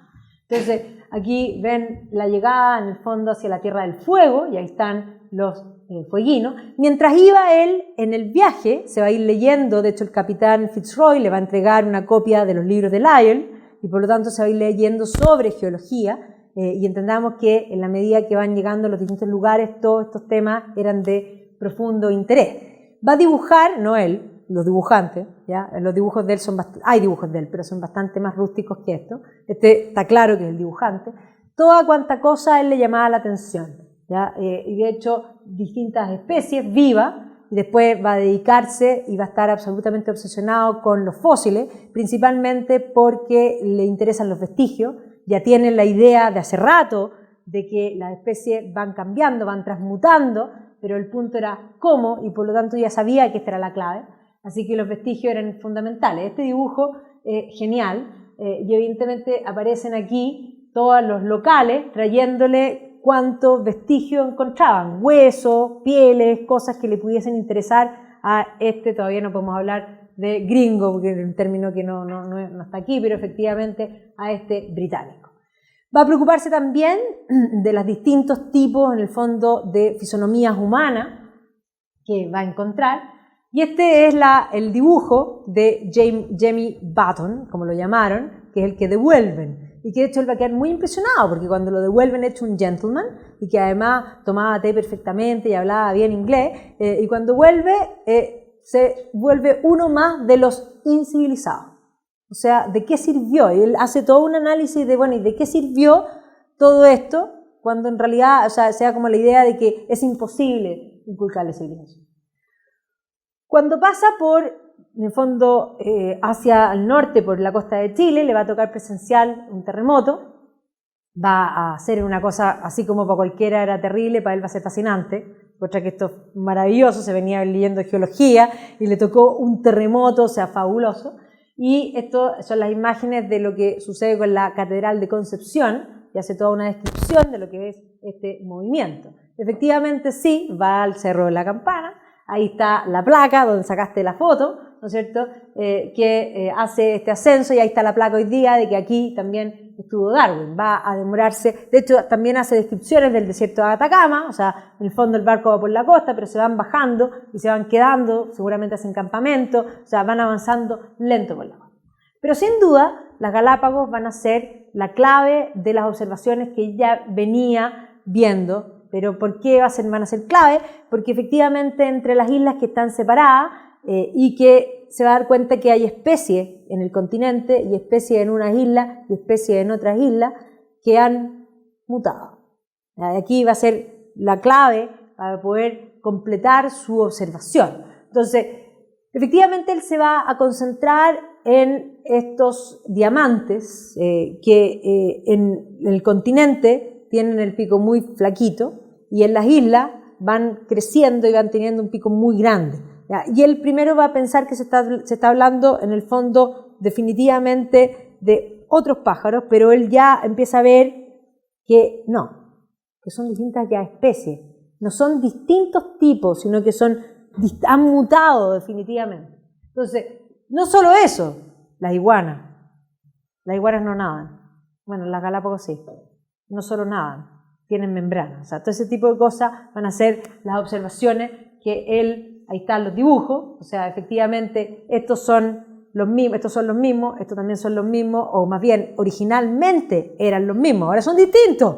Entonces, aquí ven la llegada en el fondo hacia la Tierra del Fuego, y ahí están los fueguinos. Mientras iba él en el viaje, se va a ir leyendo, de hecho el capitán Fitzroy le va a entregar una copia de los libros de Lyell, y por lo tanto se va a ir leyendo sobre geología, y entendamos que en la medida que van llegando a los distintos lugares, todos estos temas eran de profundo interés. Va a dibujar, no él, los dibujantes, ¿ya? Los dibujos de él hay dibujos de él, pero son bastante más rústicos que esto. Este está claro que es el dibujante. Toda cuanta cosa a él le llamaba la atención, ¿ya? Y de hecho, distintas especies vivas, y después va a dedicarse y va a estar absolutamente obsesionado con los fósiles, principalmente porque le interesan los vestigios. Ya tienen la idea de hace rato de que las especies van cambiando, van transmutando, pero el punto era cómo, y por lo tanto ya sabía que esta era la clave. Así que los vestigios eran fundamentales. Este dibujo es genial, y evidentemente aparecen aquí todos los locales trayéndole cuántos vestigios encontraban, huesos, pieles, cosas que le pudiesen interesar a este. Todavía no podemos hablar de gringo, porque es un término que no está aquí, pero efectivamente a este británico. Va a preocuparse también de los distintos tipos, en el fondo, de fisonomías humanas que va a encontrar. Y este es el dibujo de Jamie Button, como lo llamaron, que es el que devuelven. Y que de hecho él va a quedar muy impresionado, porque cuando lo devuelven hecho un gentleman, y que además tomaba té perfectamente y hablaba bien inglés, y cuando vuelve, se vuelve uno más de los incivilizados. O sea, ¿de qué sirvió? Y él hace todo un análisis de, bueno, ¿y de qué sirvió todo esto? Cuando en realidad, o sea como la idea de que es imposible inculcarle civilización. Cuando pasa por, en el fondo, hacia el norte, por la costa de Chile, le va a tocar presenciar un terremoto. Va a ser una cosa, así como para cualquiera era terrible, para él va a ser fascinante. Otra que esto es maravilloso, se venía leyendo geología y le tocó un terremoto, o sea, fabuloso. Y esto son las imágenes de lo que sucede con la Catedral de Concepción, y hace toda una descripción de lo que es este movimiento. Efectivamente sí, va al Cerro de la Campana, ahí está la placa donde sacaste la foto, ¿no es cierto?, que hace este ascenso, y ahí está la placa hoy día de que aquí también estuvo Darwin. Va a demorarse, de hecho también hace descripciones del desierto de Atacama, o sea, en el fondo el barco va por la costa, pero se van bajando y se van quedando, seguramente hacen campamento, o sea, van avanzando lento por la costa. Pero sin duda, las Galápagos van a ser la clave de las observaciones que ella venía viendo. ¿Pero por qué van a ser clave? Porque efectivamente entre las islas que están separadas, y que se va a dar cuenta que hay especies en el continente y especies en unas islas y especies en otras islas que han mutado. Aquí va a ser la clave para poder completar su observación. Entonces, efectivamente él se va a concentrar en estos diamantes que en el continente tienen el pico muy flaquito y en las islas van creciendo y van teniendo un pico muy grande. ¿Ya? Y él primero va a pensar que se está hablando en el fondo definitivamente de otros pájaros, pero él ya empieza a ver que no, que son distintas ya especies, no son distintos tipos, sino que han mutado definitivamente. Entonces, no solo eso, las iguanas no nadan, bueno, las Galápagos sí, no solo nadan, tienen membranas, o sea, todo ese tipo de cosas van a ser las observaciones que él. Ahí están los dibujos, o sea, efectivamente estos son los mismos, estos también son los mismos, o más bien originalmente eran los mismos, ahora son distintos,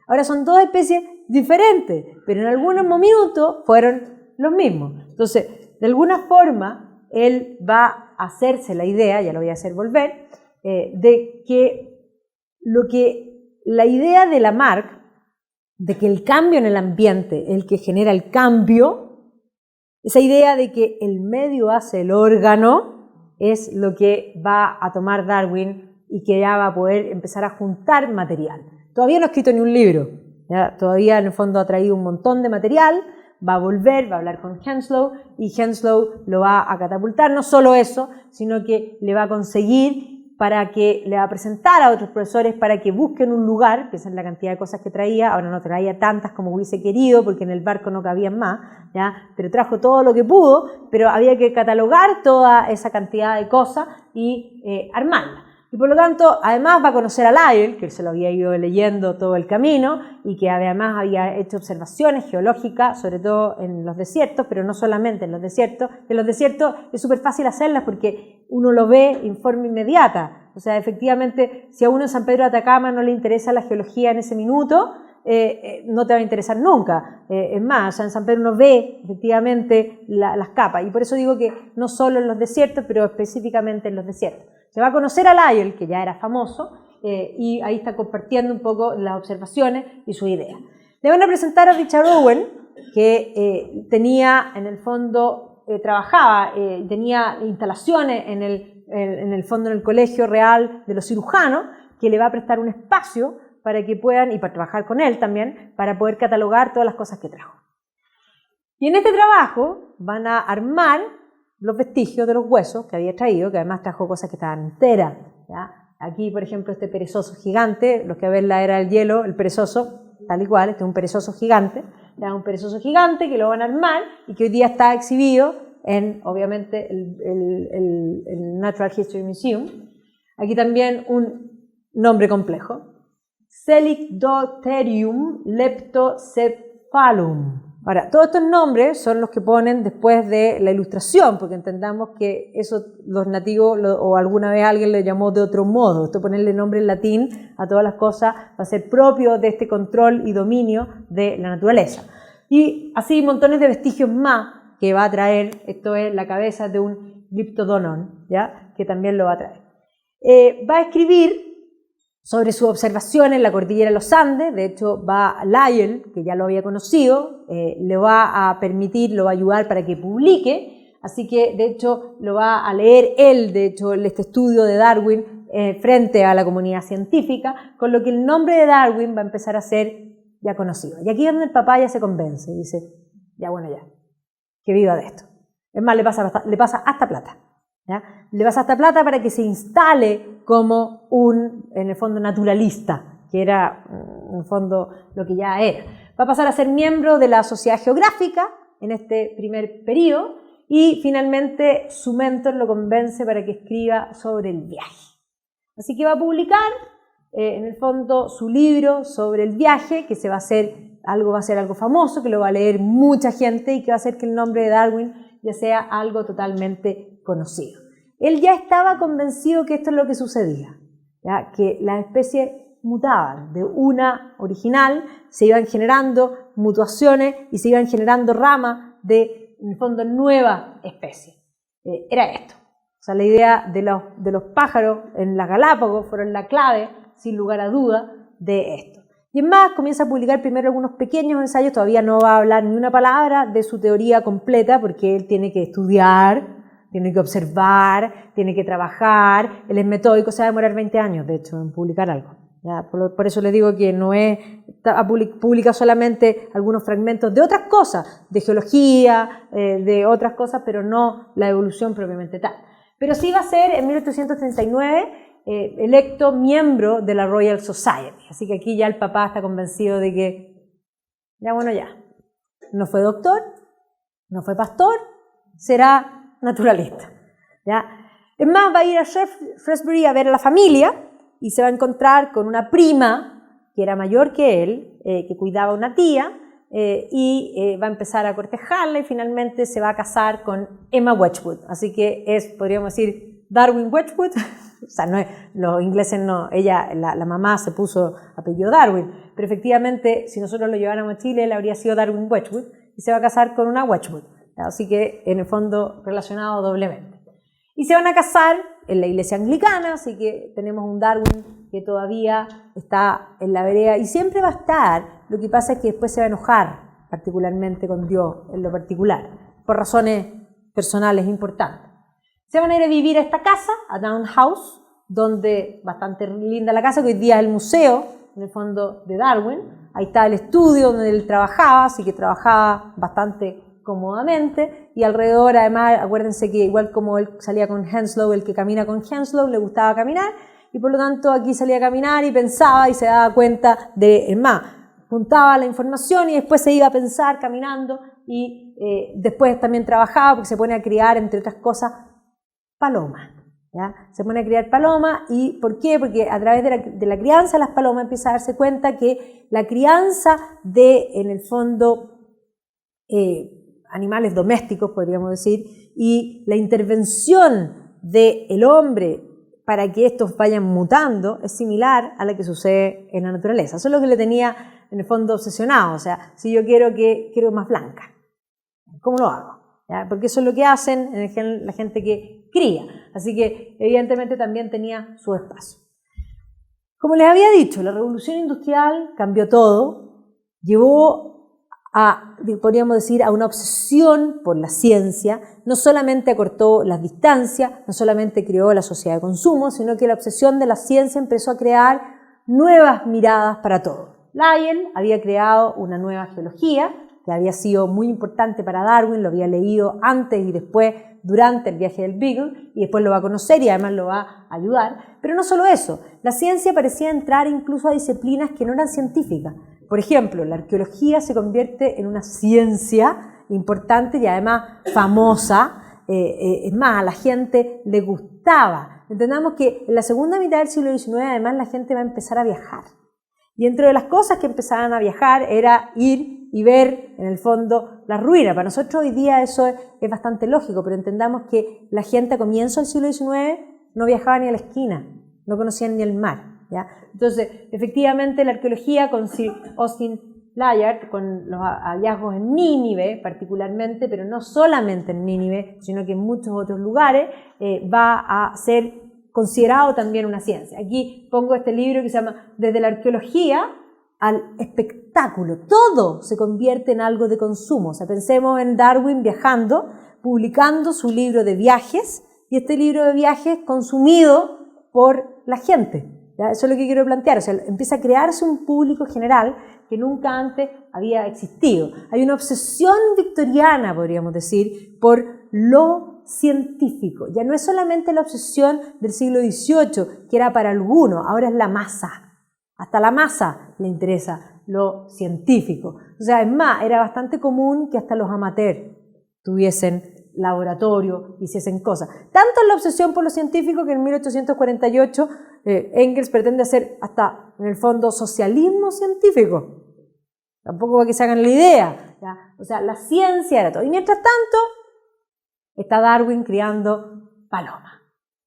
ahora son dos especies diferentes, pero en algunos momentos fueron los mismos. Entonces, de alguna forma, él va a hacerse la idea, ya lo voy a hacer volver, de que la idea de Lamarck, de que el cambio en el ambiente, el que genera el cambio, esa idea de que el medio hace el órgano es lo que va a tomar Darwin y que ya va a poder empezar a juntar material. Todavía no ha escrito ni un libro, ¿ya? Todavía en el fondo ha traído un montón de material, va a volver, va a hablar con Henslow y Henslow lo va a catapultar. No solo eso, sino que le va a conseguir para que le va a presentar a otros profesores para que busquen un lugar, piensen en la cantidad de cosas que traía, ahora no traía tantas como hubiese querido porque en el barco no cabían más, ¿ya? Pero trajo todo lo que pudo, pero había que catalogar toda esa cantidad de cosas y armarla. Y por lo tanto, además va a conocer a Lyell, que se lo había ido leyendo todo el camino y que además había hecho observaciones geológicas, sobre todo en los desiertos, pero no solamente en los desiertos. En los desiertos es súper fácil hacerlas porque uno lo ve en forma inmediata. O sea, efectivamente, si a uno en San Pedro de Atacama no le interesa la geología en ese minuto, no te va a interesar nunca. Es más, o sea, en San Pedro uno ve efectivamente las capas. Y por eso digo que no solo en los desiertos, pero específicamente en los desiertos. Se va a conocer a Lyell, que ya era famoso, y ahí está compartiendo un poco las observaciones y sus ideas. Le van a presentar a Richard Owen, que tenía, en el fondo, trabajaba, tenía instalaciones en el fondo en el Colegio Real de los Cirujanos, que le va a prestar un espacio para que puedan, y para trabajar con él también, para poder catalogar todas las cosas que trajo. Y en este trabajo van a armar los vestigios de los huesos que había traído, que además trajo cosas que estaban enteras, ¿ya? Aquí, por ejemplo, este perezoso gigante, los que ven la era del hielo, el perezoso, tal y cual, este es un perezoso gigante, ¿ya? Un perezoso gigante que lo van a armar y que hoy día está exhibido en, obviamente, el Natural History Museum. Aquí también un nombre complejo, Celicdotherium leptocephalum. Ahora, todos estos nombres son los que ponen después de la ilustración, porque entendamos que eso los nativos, o alguna vez alguien le llamó de otro modo. Esto ponerle nombre en latín a todas las cosas va a ser propio de este control y dominio de la naturaleza. Y así montones de vestigios más que va a traer, esto es la cabeza de un Glyptodonon, ¿ya? Que también lo va a traer. Va a escribir sobre sus observaciones en la cordillera de los Andes. De hecho, va Lyell, que ya lo había conocido, le va a permitir, lo va a ayudar para que publique, así que de hecho lo va a leer él, de hecho, este estudio de Darwin frente a la comunidad científica, con lo que el nombre de Darwin va a empezar a ser ya conocido. Y aquí es donde el papá ya se convence, dice, ya bueno, ya, que viva de esto. Es más, le pasa hasta plata. ¿Ya? Le pasa hasta plata para que se instale como en el fondo, naturalista, que era, en el fondo, lo que ya era. Va a pasar a ser miembro de la Sociedad Geográfica en este primer periodo y finalmente su mentor lo convence para que escriba sobre el viaje. Así que va a publicar, en el fondo, su libro sobre el viaje, que va a ser algo famoso, que lo va a leer mucha gente y que va a hacer que el nombre de Darwin ya sea algo totalmente conocido. Él ya estaba convencido que esto es lo que sucedía, ¿ya? Que las especies mutaban de una original, se iban generando mutuaciones y se iban generando ramas de, en el fondo, nuevas especies. Era esto. O sea, la idea de los pájaros en las Galápagos fueron la clave, sin lugar a duda, de esto. Y es más, comienza a publicar primero algunos pequeños ensayos, todavía no va a hablar ni una palabra de su teoría completa porque él tiene que estudiar, tiene que observar, tiene que trabajar, él es metódico, se va a demorar 20 años, de hecho, en publicar algo. ¿Ya? Por eso le digo que no publica solamente algunos fragmentos de otras cosas, de geología, de otras cosas, pero no la evolución propiamente tal. Pero sí va a ser en 1839 electo miembro de la Royal Society. Así que aquí ya el papá está convencido de que, ya bueno, ya, no fue doctor, no fue pastor, será naturalista. ¿Ya? Es más, va a ir a Shrewsbury a ver a la familia y se va a encontrar con una prima que era mayor que él, que cuidaba a una tía, y va a empezar a cortejarla y finalmente se va a casar con Emma Wedgwood. Así que podríamos decir, Darwin Wedgwood. O sea, no es, los ingleses no, la mamá se puso apellido Darwin, pero efectivamente, si nosotros lo lleváramos a Chile, él habría sido Darwin Wedgwood y se va a casar con una Wedgwood. Así que, en el fondo, relacionado doblemente. Y se van a casar en la iglesia anglicana, así que tenemos un Darwin que todavía está en la vereda y siempre va a estar. Lo que pasa es que después se va a enojar, particularmente con Dios en lo particular, por razones personales importantes. Se van a ir a vivir a esta casa, a Down House, donde, bastante linda la casa, que hoy día es el museo, en el fondo, de Darwin. Ahí está el estudio donde él trabajaba, así que trabajaba bastante cómodamente, y alrededor, además, acuérdense que igual como él salía con Henslow, el que camina con Henslow le gustaba caminar, y por lo tanto aquí salía a caminar y pensaba y se daba cuenta de, es más, juntaba la información y después se iba a pensar caminando y después también trabajaba porque se pone a criar, entre otras cosas, palomas. ¿Ya? Se pone a criar palomas. ¿Y por qué? Porque a través de la crianza de las palomas empieza a darse cuenta que la crianza de, en el fondo, animales domésticos, podríamos decir, y la intervención del hombre para que estos vayan mutando es similar a la que sucede en la naturaleza. Eso es lo que le tenía, en el fondo, obsesionado. O sea, si yo quiero más blanca, ¿cómo lo hago? ¿Ya? Porque eso es lo que hacen la gente que cría. Así que, evidentemente, también tenía su espacio. Como les había dicho, la revolución industrial cambió todo, llevó podríamos decir, a una obsesión por la ciencia. No solamente acortó las distancias, no solamente creó la sociedad de consumo, sino que la obsesión de la ciencia empezó a crear nuevas miradas para todo. Lyell había creado una nueva geología, que había sido muy importante para Darwin, lo había leído antes y después durante el viaje del Beagle, y después lo va a conocer y además lo va a ayudar. Pero no solo eso, la ciencia parecía entrar incluso a disciplinas que no eran científicas. Por ejemplo, la arqueología se convierte en una ciencia importante y además famosa. Es más, a la gente le gustaba. Entendamos que en la segunda mitad del siglo XIX además la gente va a empezar a viajar. Y entre de las cosas que empezaban a viajar era ir y ver, en el fondo, las ruinas. Para nosotros hoy día eso es bastante lógico, pero entendamos que la gente a comienzos del siglo XIX no viajaba ni a la esquina, no conocían ni el mar. ¿Ya? Entonces, efectivamente, la arqueología con Sir Austin Layard, con los hallazgos en Nínive particularmente, pero no solamente en Nínive, sino que en muchos otros lugares, va a ser considerado también una ciencia. Aquí pongo este libro que se llama Desde la arqueología al espectáculo. Todo se convierte en algo de consumo. O sea, pensemos en Darwin viajando, publicando su libro de viajes, y este libro de viajes consumido por la gente. ¿Ya? Eso es lo que quiero plantear. O sea, empieza a crearse un público general que nunca antes había existido. Hay una obsesión victoriana, podríamos decir, por lo científico. Ya no es solamente la obsesión del siglo XVIII, que era para algunos, ahora es la masa. Hasta la masa le interesa lo científico. O sea, es más, era bastante común que hasta los amateurs tuviesen laboratorio, hiciesen cosas. Tanto es la obsesión por lo científico que en 1848 Engels pretende hacer hasta, en el fondo, socialismo científico. Tampoco para que se hagan la idea. ¿Ya? O sea, la ciencia era todo. Y mientras tanto, está Darwin criando palomas.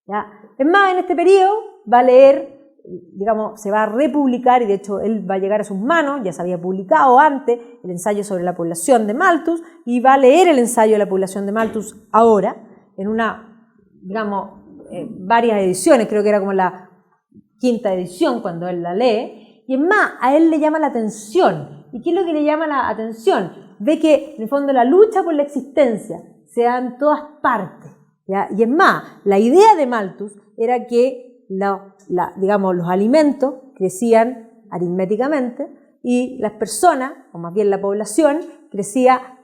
¿Ya? Es más, en este periodo va a leer, digamos, se va a republicar, y de hecho él va a llegar a sus manos, ya se había publicado antes el ensayo sobre la población de Malthus, y va a leer el ensayo de la población de Malthus ahora, en una, digamos, varias ediciones, creo que era como la quinta edición cuando él la lee, y es más, a él le llama la atención. ¿Y qué es lo que le llama la atención? Ve que, en el fondo, la lucha por la existencia se da en todas partes. ¿Ya? Y es más, la idea de Malthus era que digamos, los alimentos crecían aritméticamente y las personas, o más bien la población, crecía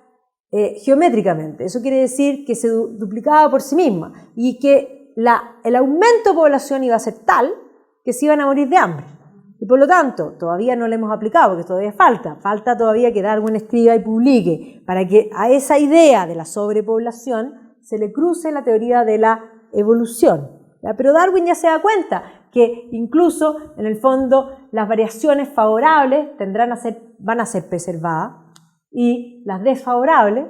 geométricamente. Eso quiere decir que se duplicaba por sí misma y que el aumento de población iba a ser tal que se iban a morir de hambre. Y por lo tanto, todavía no lo hemos aplicado, porque todavía falta todavía que Darwin escriba y publique, para que a esa idea de la sobrepoblación se le cruce la teoría de la evolución. ¿Ya? Pero Darwin ya se da cuenta que incluso, en el fondo, las variaciones favorables van a ser preservadas y las desfavorables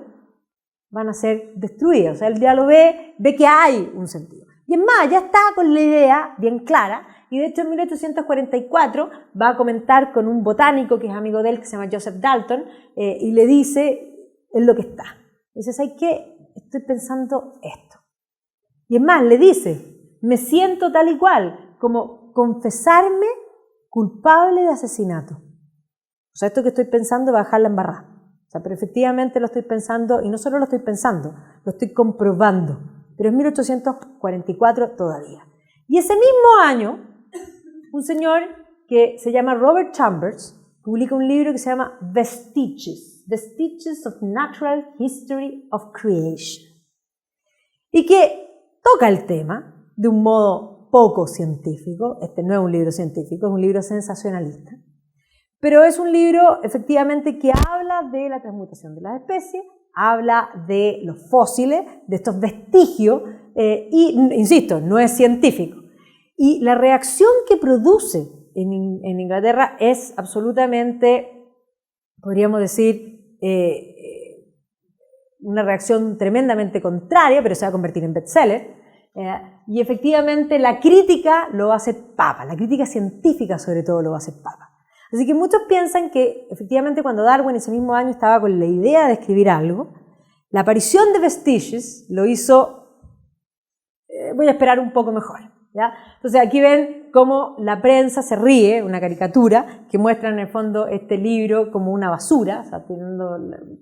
van a ser destruidas. O sea, él ya lo ve que hay un sentido. Y es más, ya está con la idea bien clara, y de hecho en 1844 va a comentar con un botánico que es amigo de él, que se llama Joseph Dalton, y le dice, es lo que está. Dice, ¿sabes qué? Estoy pensando esto. Y es más, le dice, me siento tal y cual, como confesarme culpable de asesinato. O sea, esto que estoy pensando va a dejarla embarrada. O sea, pero efectivamente lo estoy pensando, y no solo lo estoy pensando, lo estoy comprobando. Pero es 1844 todavía. Y ese mismo año, un señor que se llama Robert Chambers, publica un libro que se llama Vestiges of Natural History of Creation, y que toca el tema de un modo poco científico. Este no es un libro científico, es un libro sensacionalista, pero es un libro efectivamente que habla de la transmutación de las especies, habla de los fósiles, de estos vestigios, y, insisto, no es científico. Y la reacción que produce en Inglaterra es absolutamente, podríamos decir, una reacción tremendamente contraria, pero se va a convertir en bestseller. Y efectivamente la crítica lo va a hacer papa, la crítica científica sobre todo lo va a hacer papa. Así que muchos piensan que efectivamente cuando Darwin ese mismo año estaba con la idea de escribir algo, la aparición de Vestiges lo hizo, voy a esperar un poco mejor, ¿ya? Entonces aquí ven cómo la prensa se ríe, una caricatura que muestra en el fondo este libro como una basura, o sea, tirando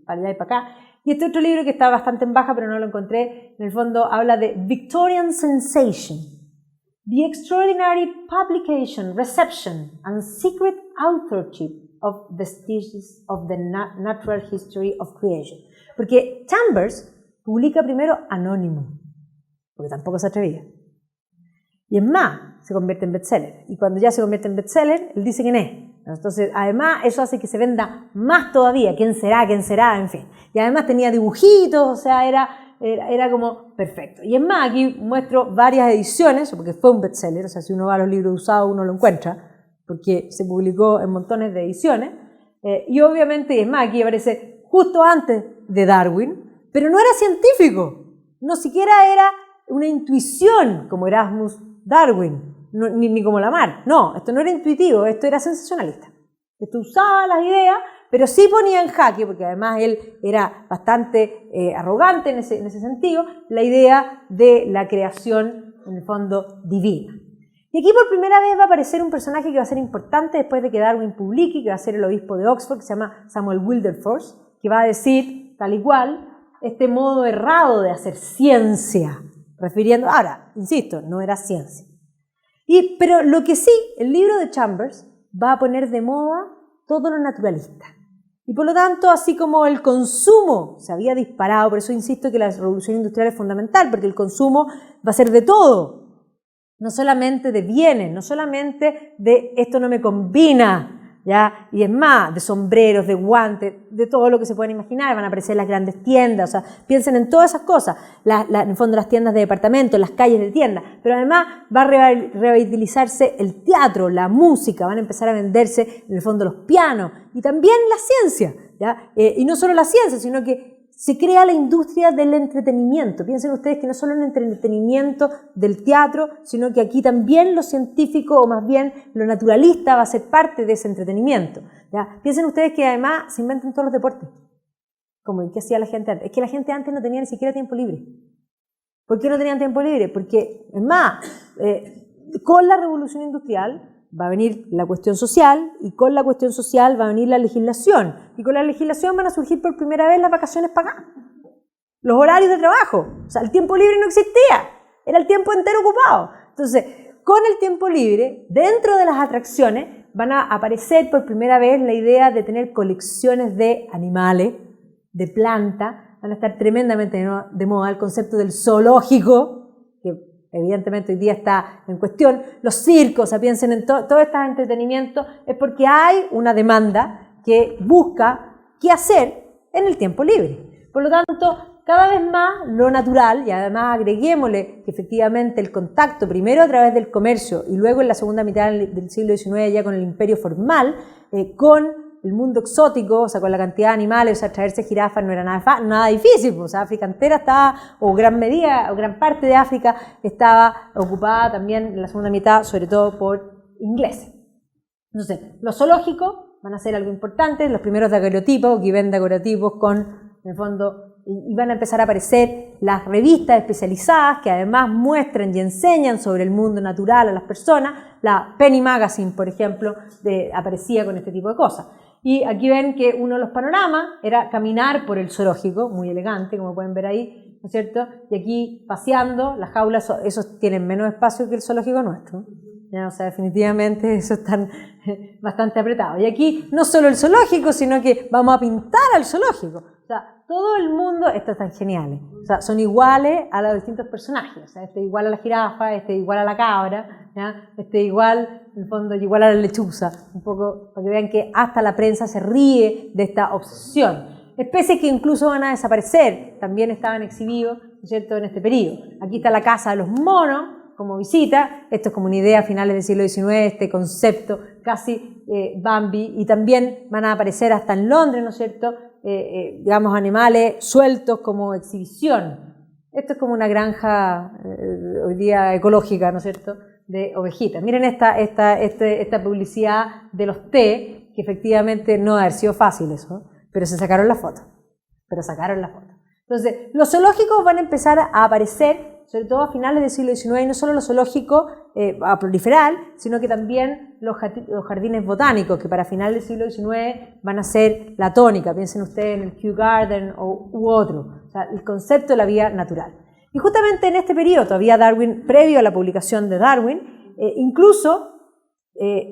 para allá y para acá. Y este otro libro que está bastante en baja, pero no lo encontré, en el fondo habla de Victorian Sensation, the extraordinary publication, reception, and secret authorship of Vestiges of the Natural History of Creation. Porque Chambers publica primero anónimo, porque tampoco se atrevía. Y es más, se convierte en bestseller. Y cuando ya se convierte en bestseller, él dice quién es. Entonces, además, eso hace que se venda más todavía. ¿Quién será? ¿Quién será? En fin. Y además tenía dibujitos, o sea, era como perfecto. Y es más, aquí muestro varias ediciones, porque fue un bestseller, o sea, si uno va a los libros usados uno lo encuentra, porque se publicó en montones de ediciones. Y obviamente, y es más, aquí aparece justo antes de Darwin, pero no era científico, no siquiera era una intuición como Erasmus Darwin, ni como Lamarck. No, esto no era intuitivo, esto era sensacionalista. Esto usaba las ideas, pero sí ponía en jaque, porque además él era bastante arrogante en ese sentido, la idea de la creación, en el fondo, divina. Y aquí por primera vez va a aparecer un personaje que va a ser importante después de que Darwin publique, que va a ser el obispo de Oxford, que se llama Samuel Wilberforce, que va a decir, tal y cual, este modo errado de hacer ciencia, refiriendo, ahora, insisto, no era ciencia. Pero lo que sí, el libro de Chambers va a poner de moda todo lo naturalista. Y por lo tanto, así como el consumo se había disparado, por eso insisto que la revolución industrial es fundamental, porque el consumo va a ser de todo, no solamente de bienes, no solamente de esto no me combina, ¿ya? Y es más, de sombreros, de guantes, de todo lo que se pueden imaginar, van a aparecer las grandes tiendas, o sea, piensen en todas esas cosas, en el fondo las tiendas de departamento, las calles de tiendas, pero además va a revitalizarse el teatro, la música, van a empezar a venderse en el fondo los pianos y también la ciencia, ¿ya? Y no solo la ciencia, sino que se crea la industria del entretenimiento. Piensen ustedes que no solo el entretenimiento del teatro, sino que aquí también lo científico, o más bien lo naturalista, va a ser parte de ese entretenimiento, ¿ya? Piensen ustedes que además se inventan todos los deportes. Como ¿qué hacía la gente antes? Es que la gente antes no tenía ni siquiera tiempo libre. ¿Por qué no tenían tiempo libre? Porque, es más, con la revolución industrial va a venir la cuestión social, y con la cuestión social va a venir la legislación, y con la legislación van a surgir por primera vez las vacaciones pagadas, los horarios de trabajo, o sea, el tiempo libre no existía, era el tiempo entero ocupado. Entonces, con el tiempo libre, dentro de las atracciones, van a aparecer por primera vez la idea de tener colecciones de animales, de plantas, van a estar tremendamente de moda el concepto del zoológico, que evidentemente hoy día está en cuestión, los circos, o sea, piensen en todo este entretenimiento, es porque hay una demanda que busca qué hacer en el tiempo libre. Por lo tanto, cada vez más lo natural, y además agreguémosle que efectivamente el contacto, primero a través del comercio y luego en la segunda mitad del siglo XIX ya con el imperio formal, con el mundo exótico, o sea, con la cantidad de animales, o sea, traerse jirafas no era nada difícil, pues, o sea, África entera estaba, o gran medida, o gran parte de África estaba ocupada también en la segunda mitad, sobre todo por ingleses. Entonces, los zoológicos van a ser algo importante, los primeros daguerrotipos, que ven daguerrotipos con, en el fondo, y van a empezar a aparecer las revistas especializadas que además muestran y enseñan sobre el mundo natural a las personas. La Penny Magazine, por ejemplo, aparecía con este tipo de cosas. Y aquí ven que uno de los panoramas era caminar por el zoológico, muy elegante, como pueden ver ahí, ¿no es cierto? Y aquí paseando, las jaulas, esos tienen menos espacio que el zoológico nuestro. ¿ya? O sea, definitivamente eso está bastante apretado. Y aquí no solo el zoológico, sino que vamos a pintar al zoológico. O sea, todo el mundo, estos están geniales. O sea, son iguales a los distintos personajes. O sea, este es igual a la jirafa, este es igual a la cabra, ¿ya? Este es igual, en el fondo, igual a la lechuza. Un poco para que vean que hasta la prensa se ríe de esta obsesión. Especies que incluso van a desaparecer, también estaban exhibidos, ¿no es cierto?, en este periodo. Aquí está la casa de los monos, como visita, esto es como una idea a finales del siglo XIX, este concepto casi Bambi, y también van a aparecer hasta en Londres, ¿no es cierto?, digamos este sueltos como exhibición. Esto es como una granja hoy día ecológica, ¿no es cierto?, de ovejitas. Miren esta publicidad de los té, que efectivamente no ha sido fácil eso, pero se sacaron la foto. Entonces, los zoológicos van a empezar a aparecer, sobre todo a finales del siglo XIX, y no solo los zoológicos a proliferar, sino que también los jardines botánicos, que para finales del siglo XIX van a ser la tónica. Piensen ustedes en el Kew Garden u otro. O sea, el concepto de la vida natural. Y justamente en este periodo, todavía Darwin, previo a la publicación de Darwin, incluso,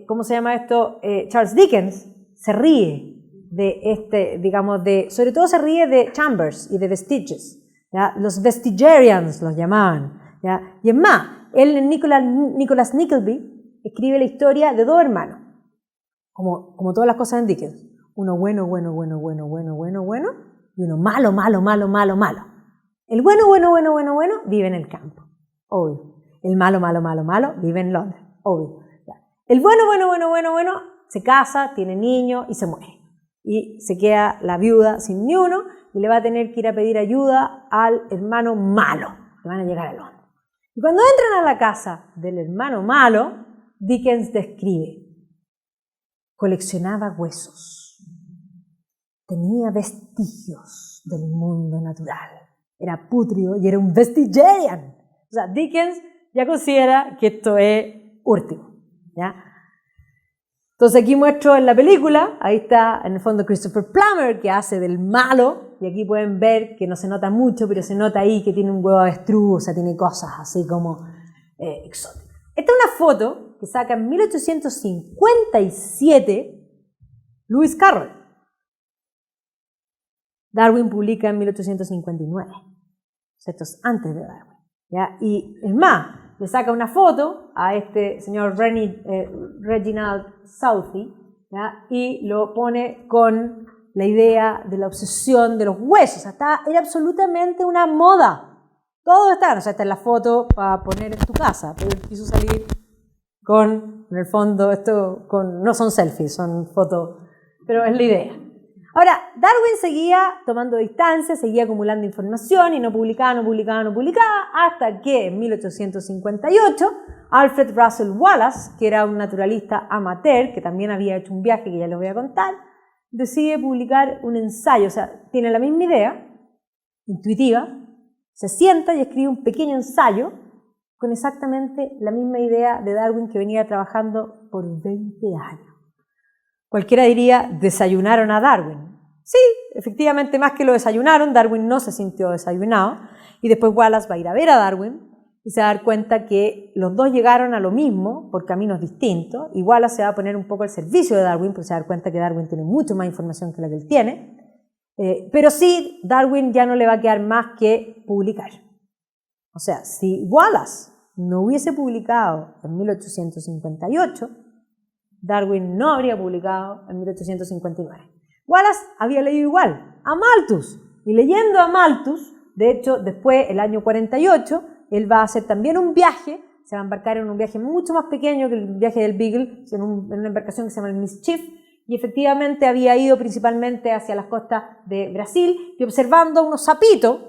¿cómo se llama esto? Charles Dickens se ríe de sobre todo se ríe de Chambers y de Vestiges, ¿ya? Los Vestigerians los llamaban, ¿ya? Y es más, Nicholas Nickleby escribe la historia de dos hermanos, como todas las cosas en Dickens, uno bueno, y uno malo. El bueno vive en el campo, obvio. El malo vive en Londres, obvio. ¿Ya? El bueno se casa, tiene niños y se muere. Y se queda la viuda sin ni uno y le va a tener que ir a pedir ayuda al hermano malo, que van a llegar a Londres. Y cuando entran a la casa del hermano malo, Dickens describe: coleccionaba huesos, tenía vestigios del mundo natural, era pútrido y era un vestigerian. O sea, Dickens ya considera que esto es último, ¿ya? Entonces aquí muestro en la película, ahí está en el fondo Christopher Plummer, que hace del malo, y aquí pueden ver que no se nota mucho, pero se nota ahí que tiene un huevo de avestruz, o sea, tiene cosas así como exóticas. Esta es una foto que saca en 1857 Lewis Carroll. Darwin publica en 1859. O sea, esto es antes de Darwin, ¿ya? Y es más, le saca una foto a este señor Reginald Southey, ¿ya? Y lo pone con la idea de la obsesión de los huesos. O sea, era absolutamente una moda. Todo está, o sea, esta es la foto para poner en tu casa, pero él quiso salir con, en el fondo, no son selfies, son fotos, pero es la idea. Ahora, Darwin seguía tomando distancia, seguía acumulando información y no publicaba, hasta que en 1858 Alfred Russel Wallace, que era un naturalista amateur, que también había hecho un viaje que ya les voy a contar, decide publicar un ensayo. O sea, tiene la misma idea, intuitiva, se sienta y escribe un pequeño ensayo con exactamente la misma idea de Darwin que venía trabajando por 20 años. Cualquiera diría, desayunaron a Darwin. Sí, efectivamente, más que lo desayunaron, Darwin no se sintió desayunado, y después Wallace va a ir a ver a Darwin y se va a dar cuenta que los dos llegaron a lo mismo por caminos distintos, y Wallace se va a poner un poco al servicio de Darwin, porque se va a dar cuenta que Darwin tiene mucho más información que la que él tiene, pero sí, Darwin ya no le va a quedar más que publicar. O sea, si Wallace no hubiese publicado en 1858, Darwin no habría publicado en 1859. Wallace había leído igual a Malthus, y leyendo a Malthus, de hecho, después, el año 48, él va a hacer también un viaje, se va a embarcar en un viaje mucho más pequeño que el viaje del Beagle, en una embarcación que se llama el Mischief, y efectivamente había ido principalmente hacia las costas de Brasil, y observando unos sapitos,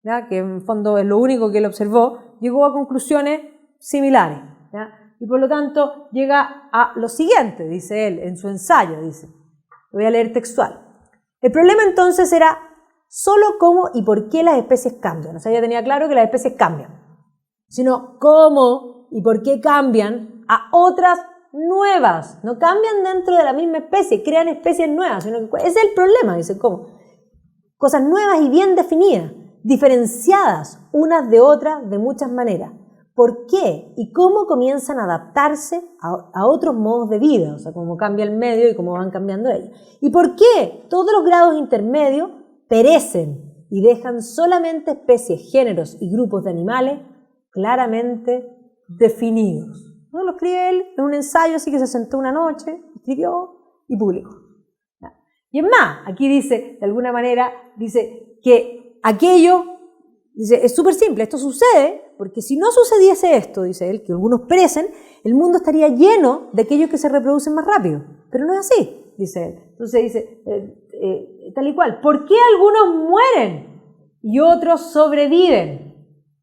¿ya? Que en fondo es lo único que él observó, llegó a conclusiones similares, ¿ya? Y por lo tanto llega a lo siguiente, dice él en su ensayo, dice, lo voy a leer textual. El problema entonces era solo cómo y por qué las especies cambian. O sea, ya tenía claro que las especies cambian, sino cómo y por qué cambian a otras nuevas. No cambian dentro de la misma especie, crean especies nuevas, sino que ese es el problema, dice, ¿cómo? Cosas nuevas y bien definidas, diferenciadas unas de otras de muchas maneras. por qué y cómo comienzan a adaptarse a otros modos de vida, o sea, cómo cambia el medio y cómo van cambiando ellos. Y por qué todos los grados intermedios perecen y dejan solamente especies, géneros y grupos de animales claramente definidos. ¿No? Lo escribe él en un ensayo, así que se sentó una noche, escribió y publicó. Y es más, aquí dice, de alguna manera, dice que aquello, dice, es súper simple, esto sucede porque si no sucediese esto, dice él, que algunos perecen, el mundo estaría lleno de aquellos que se reproducen más rápido. Pero no es así, dice él. Entonces dice, tal y cual, ¿por qué algunos mueren y otros sobreviven?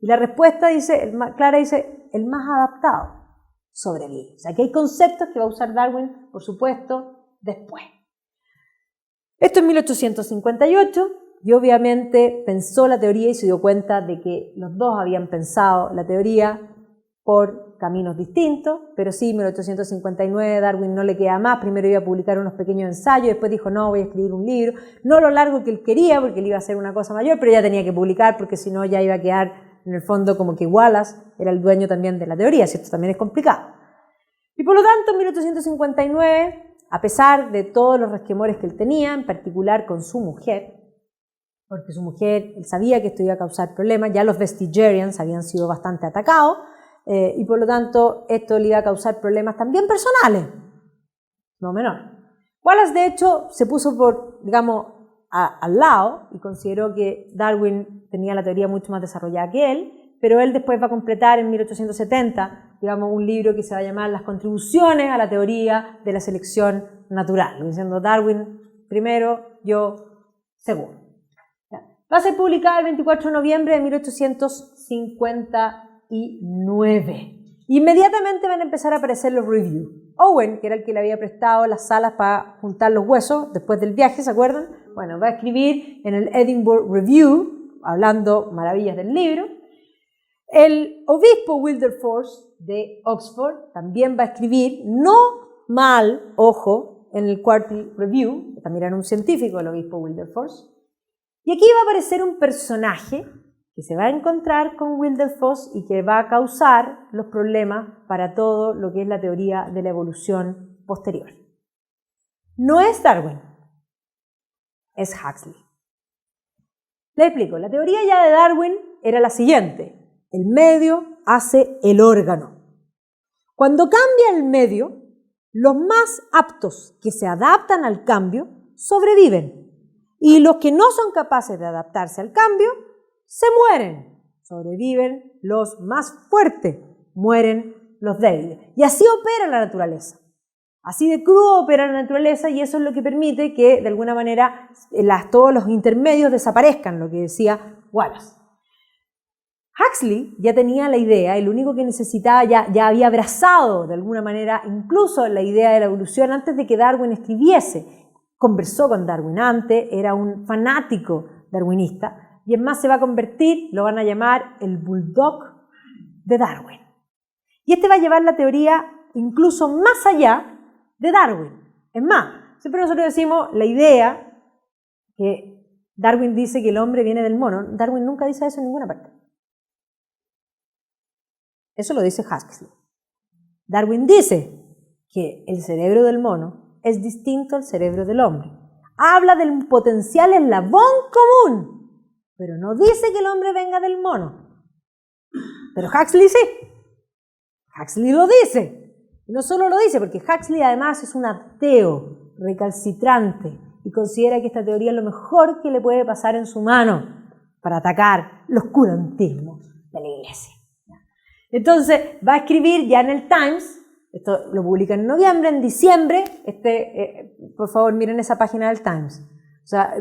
Y la respuesta dice, Clara dice, el más adaptado sobrevive. O sea, que hay conceptos que va a usar Darwin, por supuesto, después. Esto en 1858, y obviamente pensó la teoría y se dio cuenta de que los dos habían pensado la teoría por caminos distintos, pero sí, en 1859 Darwin no le queda más, primero iba a publicar unos pequeños ensayos, después dijo, no, voy a escribir un libro, no lo largo que él quería, porque él iba a hacer una cosa mayor, pero ya tenía que publicar, porque si no ya iba a quedar en el fondo como que Wallace era el dueño también de la teoría, si esto también es complicado. Y por lo tanto, en 1859, a pesar de todos los resquemores que él tenía, en particular con su mujer, porque su mujer, él sabía que esto iba a causar problemas, ya los Vestigerians habían sido bastante atacados, y por lo tanto esto le iba a causar problemas también personales, no menor. Wallace de hecho se puso al lado y consideró que Darwin tenía la teoría mucho más desarrollada que él, pero él después va a completar en 1870, un libro que se va a llamar Las contribuciones a la teoría de la selección natural, diciendo Darwin primero, yo segundo. Va a ser publicada el 24 de noviembre de 1859. Inmediatamente van a empezar a aparecer los reviews. Owen, que era el que le había prestado las salas para juntar los huesos después del viaje, ¿se acuerdan? Bueno, va a escribir en el Edinburgh Review, hablando maravillas del libro. El obispo Wilberforce de Oxford también va a escribir, no mal, ojo, en el Quarterly Review, que también era un científico el obispo Wilberforce. Y aquí va a aparecer un personaje que se va a encontrar con Wilberforce y que va a causar los problemas para todo lo que es la teoría de la evolución posterior. No es Darwin, es Huxley. Le explico, la teoría ya de Darwin era la siguiente: el medio hace el órgano. Cuando cambia el medio, los más aptos que se adaptan al cambio sobreviven. Y los que no son capaces de adaptarse al cambio, se mueren. Sobreviven los más fuertes, mueren los débiles. Y así opera la naturaleza. Así de crudo opera la naturaleza y eso es lo que permite que, de alguna manera, todos los intermedios desaparezcan, lo que decía Wallace. Huxley ya tenía la idea, y lo único que necesitaba, ya había abrazado, de alguna manera, incluso la idea de la evolución antes de que Darwin escribiese. Conversó con Darwin antes, era un fanático darwinista, y es más se va a convertir, lo van a llamar el bulldog de Darwin. Y este va a llevar la teoría incluso más allá de Darwin. Es más, siempre nosotros decimos la idea que Darwin dice que el hombre viene del mono. Darwin nunca dice eso en ninguna parte. Eso lo dice Huxley. Darwin dice que el cerebro del mono es distinto al cerebro del hombre. Habla del potencial eslabón común, pero no dice que el hombre venga del mono. Pero Huxley sí. Huxley lo dice. Y no solo lo dice, porque Huxley además es un ateo recalcitrante y considera que esta teoría es lo mejor que le puede pasar en su mano para atacar los oscurantismos de la Iglesia. Entonces va a escribir ya en el Times. Esto lo publican en noviembre, en diciembre, por favor miren esa página del Times. O sea,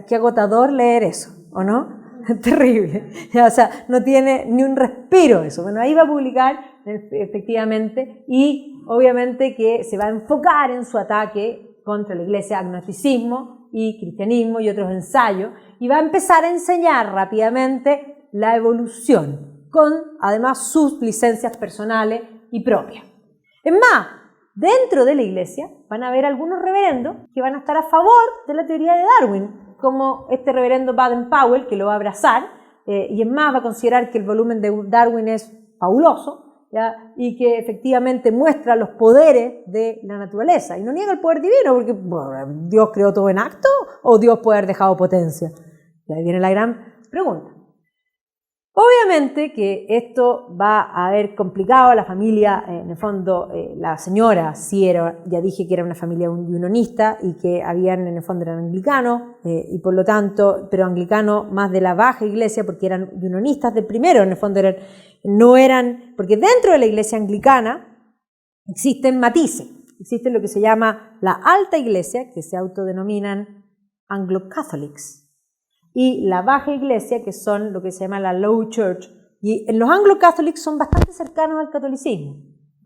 qué agotador leer eso, ¿o no? Terrible. O sea, no tiene ni un respiro eso. Bueno, ahí va a publicar efectivamente y obviamente que se va a enfocar en su ataque contra la Iglesia, agnosticismo y cristianismo y otros ensayos y va a empezar a enseñar rápidamente la evolución con además sus licencias personales y propias. Es más, dentro de la Iglesia van a haber algunos reverendos que van a estar a favor de la teoría de Darwin, como este reverendo Baden-Powell, que lo va a abrazar, y es más, va a considerar que el volumen de Darwin es fabuloso, ¿ya? Y que efectivamente muestra los poderes de la naturaleza. Y no niega el poder divino, porque bueno, ¿Dios creó todo en acto o Dios puede haber dejado potencia? Y ahí viene la gran pregunta. Obviamente que esto va a haber complicado a la familia, en el fondo la señora sí era, ya dije que era una familia unionista y que habían en el fondo eran anglicanos y por lo tanto, pero anglicanos más de la baja iglesia porque eran unionistas del primero, en el fondo no eran, porque dentro de la iglesia anglicana existen matices, existe lo que se llama la alta iglesia, que se autodenominan Anglo-Catholics, y la baja iglesia, que son lo que se llama la Low Church. Y los Anglo-Catholics son bastante cercanos al catolicismo.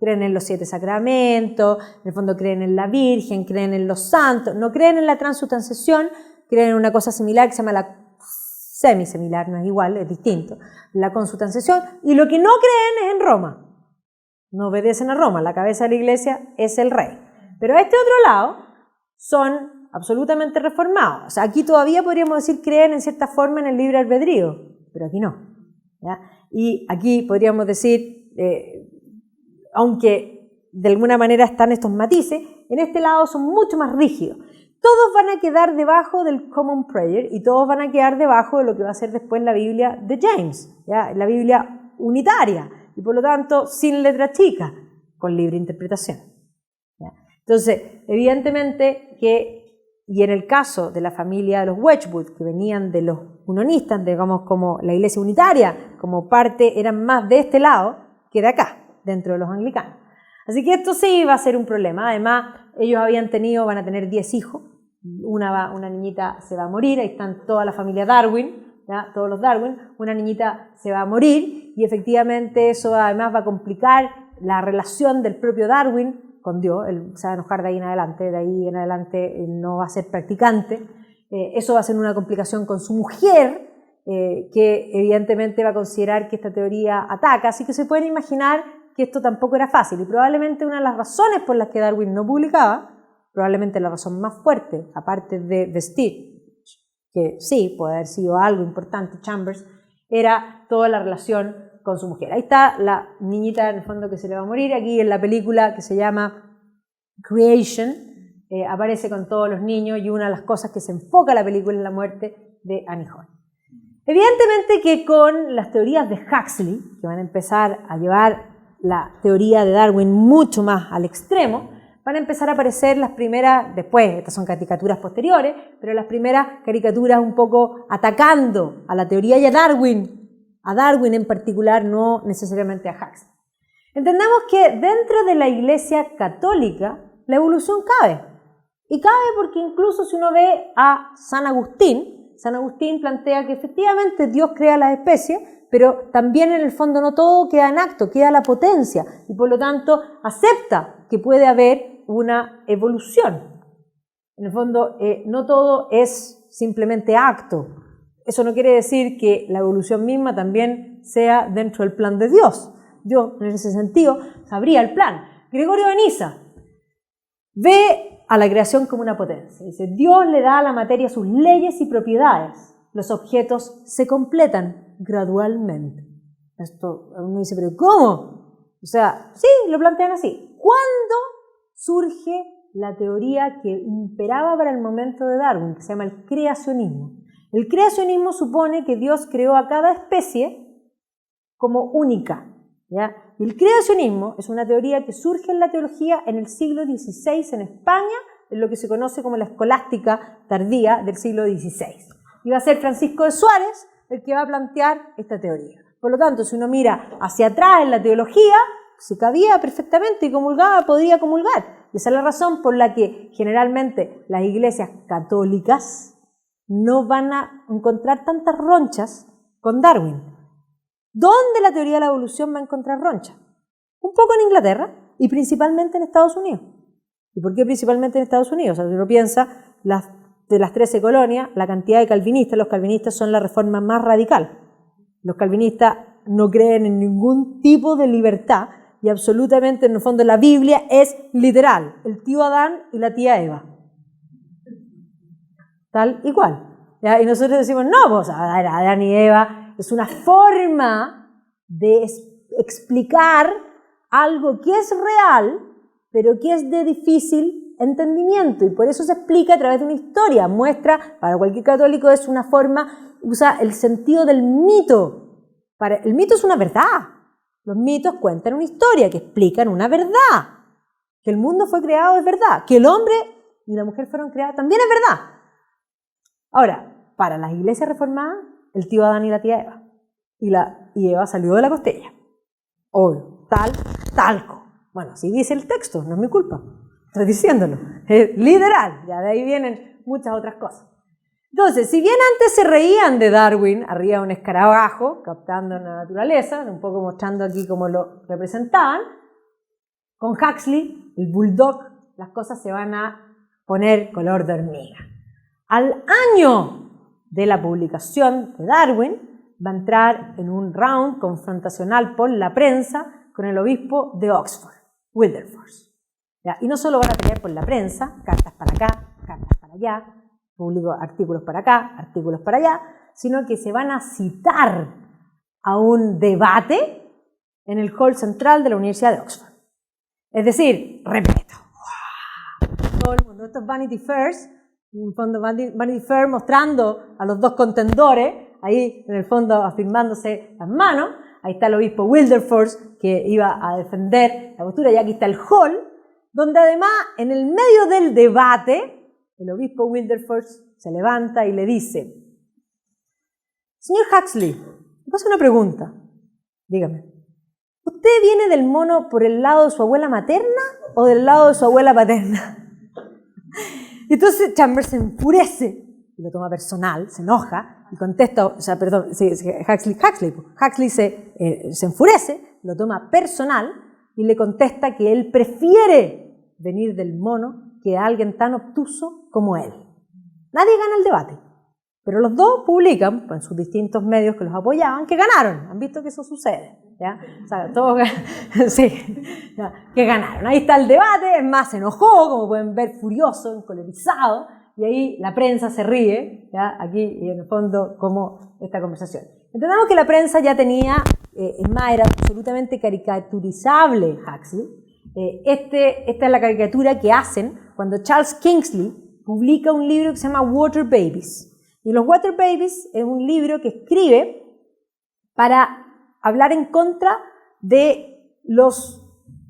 Creen en los 7 sacramentos, en el fondo creen en la Virgen, creen en los santos, no creen en la transubstanciación, creen en una cosa similar que se llama la semisimilar, no es igual, es distinto, la consubstanciación, y lo que no creen es en Roma. No obedecen a Roma, la cabeza de la iglesia es el rey. Pero a este otro lado son absolutamente reformados. O sea, aquí todavía podríamos decir creen en cierta forma en el libre albedrío, pero aquí no, ¿ya? Y aquí podríamos decir, aunque de alguna manera están estos matices, en este lado son mucho más rígidos. Todos van a quedar debajo del Common Prayer y todos van a quedar debajo de lo que va a ser después la Biblia de James, ¿ya? La Biblia unitaria y por lo tanto sin letra chica, con libre interpretación, ¿ya? Entonces, evidentemente que y en el caso de la familia de los Wedgwood, que venían de los unionistas, digamos como la iglesia unitaria, como parte, eran más de este lado que de acá, dentro de los anglicanos. Así que esto sí va a ser un problema. Además, ellos van a tener 10 hijos. Una niñita se va a morir, ahí están toda la familia Darwin, ¿ya? Todos los Darwin. Una niñita se va a morir y efectivamente eso además va a complicar la relación del propio Darwin con Dios. Él se va a enojar de ahí en adelante no va a ser practicante. Eso va a ser una complicación con su mujer, que evidentemente va a considerar que esta teoría ataca, así que se pueden imaginar que esto tampoco era fácil, y probablemente una de las razones por las que Darwin no publicaba, probablemente la razón más fuerte, aparte de Steve, que sí, puede haber sido algo importante, Chambers, era toda la relación con su mujer. Ahí está la niñita en el fondo que se le va a morir. Aquí en la película que se llama Creation aparece con todos los niños y una de las cosas que se enfoca la película es la muerte de Annie Hall. Evidentemente que con las teorías de Huxley, que van a empezar a llevar la teoría de Darwin mucho más al extremo, van a empezar a aparecer las primeras, después, estas son caricaturas posteriores, pero las primeras caricaturas un poco atacando a la teoría y a Darwin en particular, no necesariamente a Huxley. Entendamos que dentro de la Iglesia católica la evolución cabe. Y cabe porque incluso si uno ve a San Agustín plantea que efectivamente Dios crea las especies, pero también en el fondo no todo queda en acto, queda la potencia, y por lo tanto acepta que puede haber una evolución. En el fondo no todo es simplemente acto. Eso no quiere decir que la evolución misma también sea dentro del plan de Dios. Dios, en ese sentido, sabría el plan. Gregorio de Niza ve a la creación como una potencia. Dice, Dios le da a la materia sus leyes y propiedades. Los objetos se completan gradualmente. Esto uno dice, ¿pero cómo? O sea, sí, lo plantean así. ¿Cuándo surge la teoría que imperaba para el momento de Darwin, que se llama el creacionismo? El creacionismo supone que Dios creó a cada especie como única, ¿ya? Y el creacionismo es una teoría que surge en la teología en el siglo XVI en España, en lo que se conoce como la escolástica tardía del siglo XVI. Y va a ser Francisco de Suárez el que va a plantear esta teoría. Por lo tanto, si uno mira hacia atrás en la teología, si cabía perfectamente y comulgaba, podría comulgar. Y esa es la razón por la que generalmente las iglesias católicas no van a encontrar tantas ronchas con Darwin. ¿Dónde la teoría de la evolución va a encontrar ronchas? Un poco en Inglaterra y principalmente en Estados Unidos. ¿Y por qué principalmente en Estados Unidos? O sea, si uno piensa, de las 13 colonias, la cantidad de calvinistas, los calvinistas son la reforma más radical. Los calvinistas no creen en ningún tipo de libertad y absolutamente, en el fondo, la Biblia es literal. El tío Adán y la tía Eva. Tal y cual. ¿Ya? Y nosotros decimos, no, pues Adán y Eva es una forma de explicar algo que es real, pero que es de difícil entendimiento, y por eso se explica a través de una historia. Muestra, para cualquier católico es una forma, usa el sentido del mito. El mito es una verdad. Los mitos cuentan una historia, que explican una verdad. Que el mundo fue creado es verdad. Que el hombre y la mujer fueron creados también es verdad. Ahora, para las iglesias reformadas, el tío Adán y la tía Eva. Y Eva salió de la costilla. Obvio, talco. Bueno, así dice el texto, no es mi culpa. Estoy diciéndolo. Es literal. Ya de ahí vienen muchas otras cosas. Entonces, si bien antes se reían de Darwin, arriba de un escarabajo, captando la naturaleza, un poco mostrando aquí cómo lo representaban, con Huxley, el bulldog, las cosas se van a poner color de hormiga. Al año de la publicación de Darwin, va a entrar en un round confrontacional por la prensa con el obispo de Oxford, Wilberforce. ¿Ya? Y no solo van a pelear por la prensa, cartas para acá, cartas para allá, publico artículos para acá, artículos para allá, sino que se van a citar a un debate en el hall central de la Universidad de Oxford. Es decir, repito, todo el mundo, esto es Vanity Fairs, en el fondo Vanity Fair mostrando a los dos contendores, ahí en el fondo afirmándose las manos, ahí está el obispo Wilberforce que iba a defender la postura, y aquí está el hall, donde además en el medio del debate, el obispo Wilberforce se levanta y le dice: señor Huxley, me pasa una pregunta, dígame, ¿usted viene del mono por el lado de su abuela materna o del lado de su abuela paterna? Y entonces Chambers se enfurece, y lo toma personal, se enoja, y contesta, Huxley se enfurece, lo toma personal, y le contesta que él prefiere venir del mono que a alguien tan obtuso como él. Nadie gana el debate, pero los dos publican en sus distintos medios que los apoyaban que ganaron. ¿Han visto que eso sucede? ¿Ya? O sea, todos, sí, ¿ya? Que ganaron. Ahí está el debate, es más, se enojó, como pueden ver, furioso, encolerizado, y ahí la prensa se ríe, ¿ya? Aquí y en el fondo como esta conversación. Entendamos que la prensa ya tenía, es más, era absolutamente caricaturizable Huxley. Esta es la caricatura que hacen cuando Charles Kingsley publica un libro que se llama Water Babies. Y los Water Babies es un libro que escribe para hablar en contra de los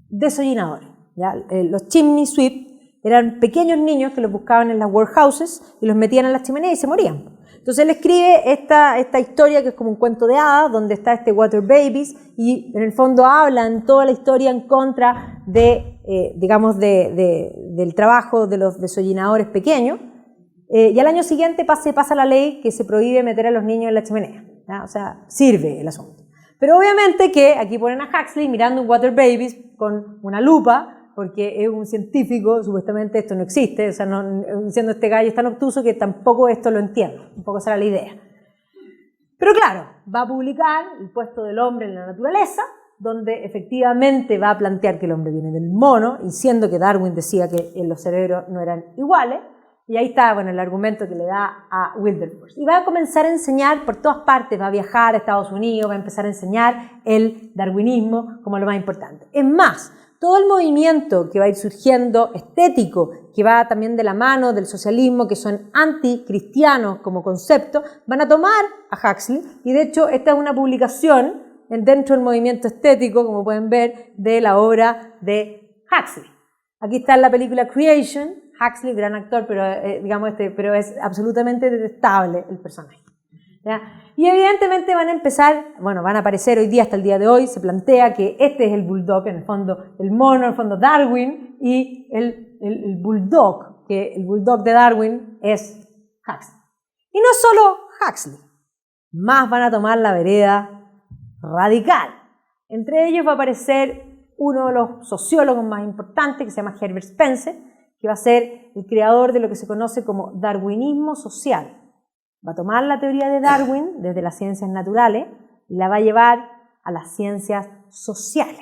desollinadores. ¿Ya? Los chimney sweep eran pequeños niños que los buscaban en las workhouses y los metían en las chimeneas y se morían. Entonces él escribe esta historia que es como un cuento de hadas, donde está este Water Babies, y en el fondo hablan toda la historia en contra de, del trabajo de los desollinadores pequeños. Y al año siguiente pasa la ley que se prohíbe meter a los niños en la chimenea. ¿Ya? O sea, sirve el asunto. Pero obviamente que aquí ponen a Huxley mirando un Water Babies con una lupa, porque es un científico, supuestamente esto no existe, o sea, siendo este gallo es tan obtuso que tampoco esto lo entiende, un poco esa era la idea. Pero claro, va a publicar El puesto del hombre en la naturaleza, donde efectivamente va a plantear que el hombre viene del mono, y siendo que Darwin decía que los cerebros no eran iguales, y ahí está, bueno, el argumento que le da a Wilberforce. Y va a comenzar a enseñar por todas partes, va a viajar a Estados Unidos, va a empezar a enseñar el darwinismo como lo más importante. Es más, todo el movimiento que va a ir surgiendo estético, que va también de la mano del socialismo, que son anticristianos como concepto, van a tomar a Huxley, y de hecho esta es una publicación dentro del movimiento estético, como pueden ver, de la obra de Huxley. Aquí está en la película Creation, Huxley, gran actor, pero pero es absolutamente detestable el personaje. ¿Ya? Y evidentemente van a aparecer hoy día, hasta el día de hoy, se plantea que este es el bulldog, en el fondo el mono, en el fondo Darwin, y el bulldog, que el bulldog de Darwin es Huxley. Y no solo Huxley, más van a tomar la vereda radical. Entre ellos va a aparecer uno de los sociólogos más importantes, que se llama Herbert Spencer, que va a ser el creador de lo que se conoce como darwinismo social. Va a tomar la teoría de Darwin desde las ciencias naturales y la va a llevar a las ciencias sociales.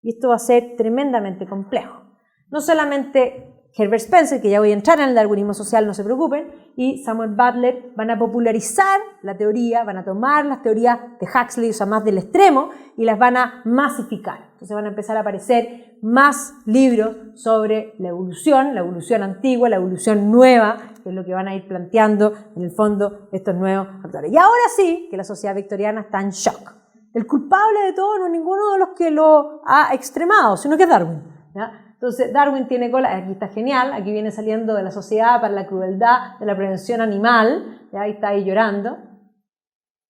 Y esto va a ser tremendamente complejo. No solamente Herbert Spencer, que ya voy a entrar en el darwinismo social, no se preocupen, y Samuel Butler van a popularizar la teoría, van a tomar las teorías de Huxley, o sea, más del extremo, y las van a masificar. Entonces van a empezar a aparecer más libros sobre la evolución antigua, la evolución nueva, que es lo que van a ir planteando en el fondo estos nuevos autores. Y ahora sí, que la sociedad victoriana está en shock. El culpable de todo no es ninguno de los que lo ha extremado, sino que es Darwin, ¿ya? Entonces, Darwin tiene cola, aquí está genial, aquí viene saliendo de la Sociedad para la Crueldad de la Prevención Animal, ¿ya? Ahí está ahí llorando.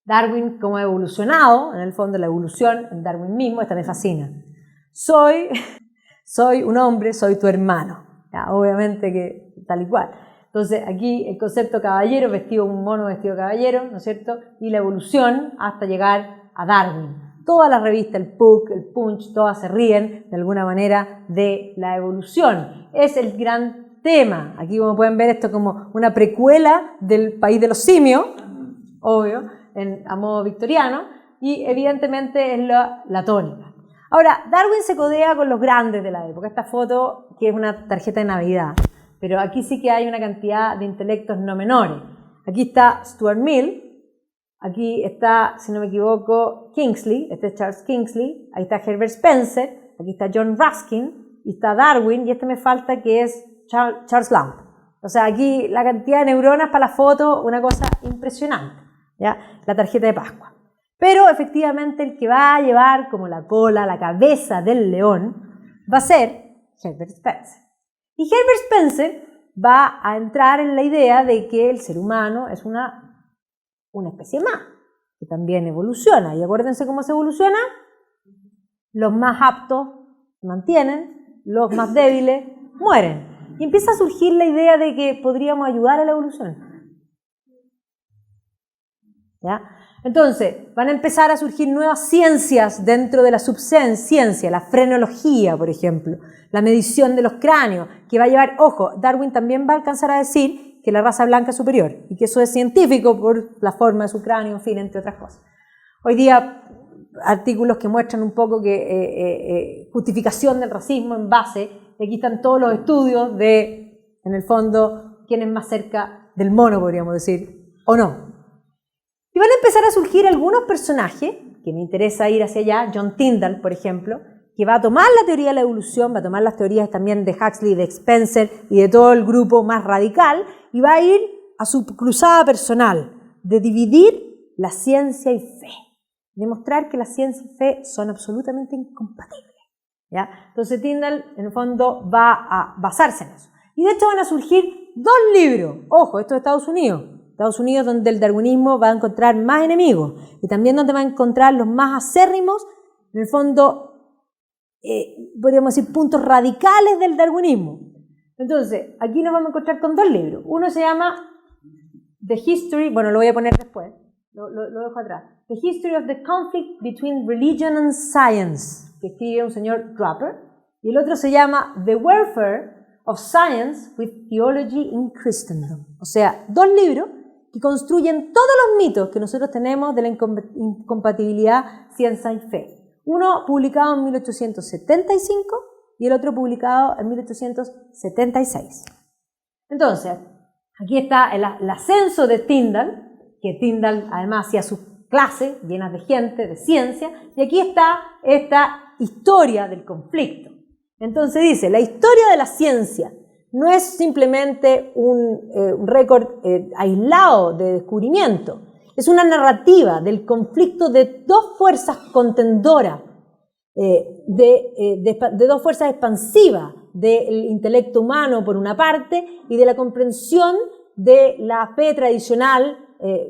Darwin como ha evolucionado, en el fondo la evolución, en Darwin mismo, esta me fascina. Soy un hombre, soy tu hermano, ¿ya? Obviamente que tal y cual. Entonces, aquí el concepto caballero, vestido un mono vestido caballero, ¿no es cierto? Y la evolución hasta llegar a Darwin. Todas las revistas, el Puck, el Punch, todas se ríen de alguna manera de la evolución. Es el gran tema. Aquí como pueden ver esto como una precuela del País de los Simios, obvio, a modo victoriano, y evidentemente es la tónica. Ahora, Darwin se codea con los grandes de la época. Esta foto que es una tarjeta de Navidad, pero aquí sí que hay una cantidad de intelectos no menores. Aquí está Stuart Mill. Aquí está, si no me equivoco, Kingsley, este es Charles Kingsley, ahí está Herbert Spencer, aquí está John Ruskin, y está Darwin, y este me falta que es Charles Lamb. O sea, aquí la cantidad de neuronas para la foto, una cosa impresionante, ¿ya? La tarjeta de Pascua. Pero efectivamente el que va a llevar como la cola, la cabeza del león, va a ser Herbert Spencer. Y Herbert Spencer va a entrar en la idea de que el ser humano es una especie más, que también evoluciona. Y acuérdense cómo se evoluciona. Los más aptos se mantienen, los más débiles mueren. Y empieza a surgir la idea de que podríamos ayudar a la evolución, ¿ya? Entonces, van a empezar a surgir nuevas ciencias dentro de la subciencia, la frenología, por ejemplo, la medición de los cráneos, que va a llevar, ojo, Darwin también va a alcanzar a decir que la raza blanca es superior y que eso es científico por la forma de su cráneo, en fin, entre otras cosas. Hoy día, artículos que muestran un poco que justificación del racismo en base, y aquí están todos los estudios de, en el fondo, quién es más cerca del mono, podríamos decir, o no. Y van a empezar a surgir algunos personajes, que me interesa ir hacia allá, John Tyndall, por ejemplo, que va a tomar la teoría de la evolución, va a tomar las teorías también de Huxley, de Spencer y de todo el grupo más radical, y va a ir a su cruzada personal de dividir la ciencia y fe, demostrar que la ciencia y fe son absolutamente incompatibles, ¿ya? Entonces Tyndall, en el fondo, va a basarse en eso. Y de hecho van a surgir dos libros, ojo, esto es Estados Unidos donde el darwinismo va a encontrar más enemigos y también donde va a encontrar los más acérrimos, en el fondo, podríamos decir, puntos radicales del darwinismo. Entonces, aquí nos vamos a encontrar con dos libros. Uno se llama The History, bueno, lo voy a poner después, lo dejo atrás. The History of the Conflict Between Religion and Science, que escribe un señor Draper, y el otro se llama The Warfare of Science with Theology in Christendom. O sea, dos libros que construyen todos los mitos que nosotros tenemos de la incompatibilidad ciencia y fe. Uno publicado en 1875 y el otro publicado en 1876. Entonces, aquí está el ascenso de Tyndall, que Tyndall además hacía sus clases llenas de gente, de ciencia, y aquí está esta historia del conflicto. Entonces dice, la historia de la ciencia no es simplemente un récord aislado de descubrimiento, es una narrativa del conflicto de dos fuerzas contendoras, de dos fuerzas expansivas del intelecto humano por una parte y de la comprensión de la fe tradicional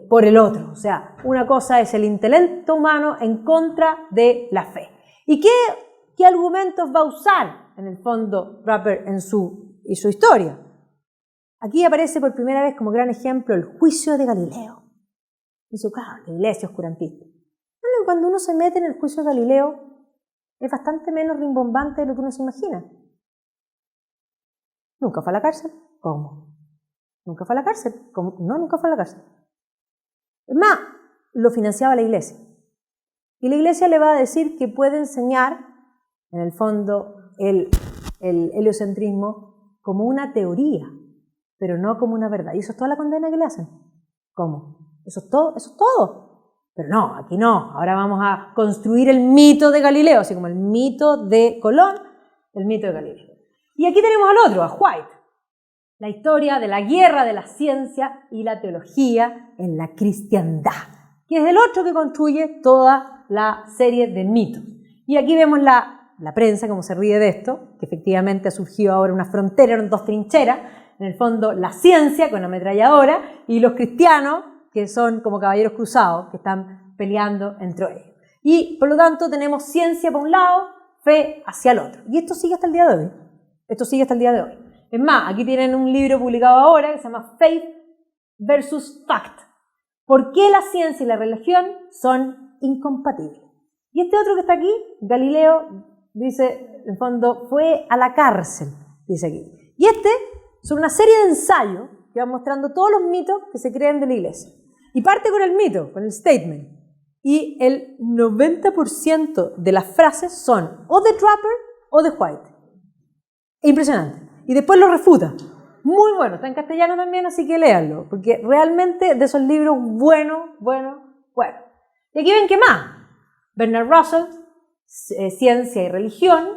por el otro. O sea, una cosa es el intelecto humano en contra de la fe. ¿Y qué argumentos va a usar en el fondo Draper en su historia? Aquí aparece por primera vez como gran ejemplo el juicio de Galileo. Dice, claro, la iglesia oscurantista. Bueno, cuando uno se mete en el juicio de Galileo, es bastante menos rimbombante de lo que uno se imagina. ¿Nunca fue a la cárcel? ¿Cómo? ¿Nunca fue a la cárcel? ¿Cómo? No, nunca fue a la cárcel. Es más, lo financiaba la iglesia. Y la iglesia le va a decir que puede enseñar, en el fondo, el heliocentrismo como una teoría, pero no como una verdad. Y eso es toda la condena que le hacen. ¿Cómo? Eso es todo, eso es todo. Pero no, aquí no. Ahora vamos a construir el mito de Galileo, así como el mito de Colón, el mito de Galileo. Y aquí tenemos al otro, a White. La historia de la guerra de la ciencia y la teología en la cristiandad, que es el otro que construye toda la serie de mitos. Y aquí vemos la prensa, como se ríe de esto, que efectivamente ha surgido ahora una frontera, eran dos trincheras, en el fondo la ciencia con ametralladora y los cristianos, que son como caballeros cruzados, que están peleando entre ellos. Y por lo tanto tenemos ciencia por un lado, fe hacia el otro. Y esto sigue hasta el día de hoy. Esto sigue hasta el día de hoy. Es más, aquí tienen un libro publicado ahora que se llama Faith versus Fact. ¿Por qué la ciencia y la religión son incompatibles? Y este otro que está aquí, Galileo, dice, en fondo, fue a la cárcel, dice aquí. Y son una serie de ensayos que van mostrando todos los mitos que se creen de la iglesia. Y parte con el mito, con el statement. Y el 90% de las frases son o de Trapper o de White. Impresionante. Y después lo refuta. Muy bueno, está en castellano también, así que léanlo, porque realmente de esos libros, bueno. Y aquí ven que más. Bernard Russell, ciencia y religión,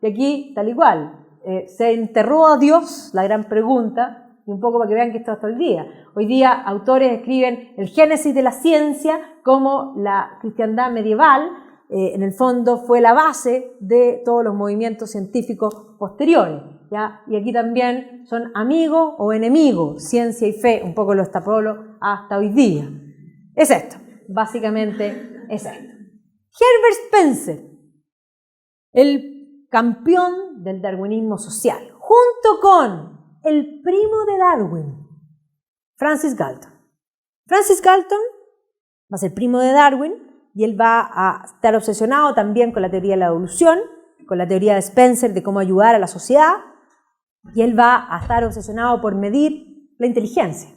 y aquí tal igual. Se enterró a Dios, la gran pregunta, y un poco para que vean que esto hasta el día. Hoy día autores escriben el génesis de la ciencia como la cristiandad medieval, en el fondo fue la base de todos los movimientos científicos posteriores, ¿ya? Y aquí también son amigos o enemigos, ciencia y fe, un poco lo extrapolo hasta hoy día. Es esto, básicamente es esto. Herbert Spencer, el campeón del darwinismo social, junto con el primo de Darwin, Francis Galton. Francis Galton va a ser primo de Darwin, y él va a estar obsesionado también con la teoría de la evolución, con la teoría de Spencer de cómo ayudar a la sociedad, y él va a estar obsesionado por medir la inteligencia.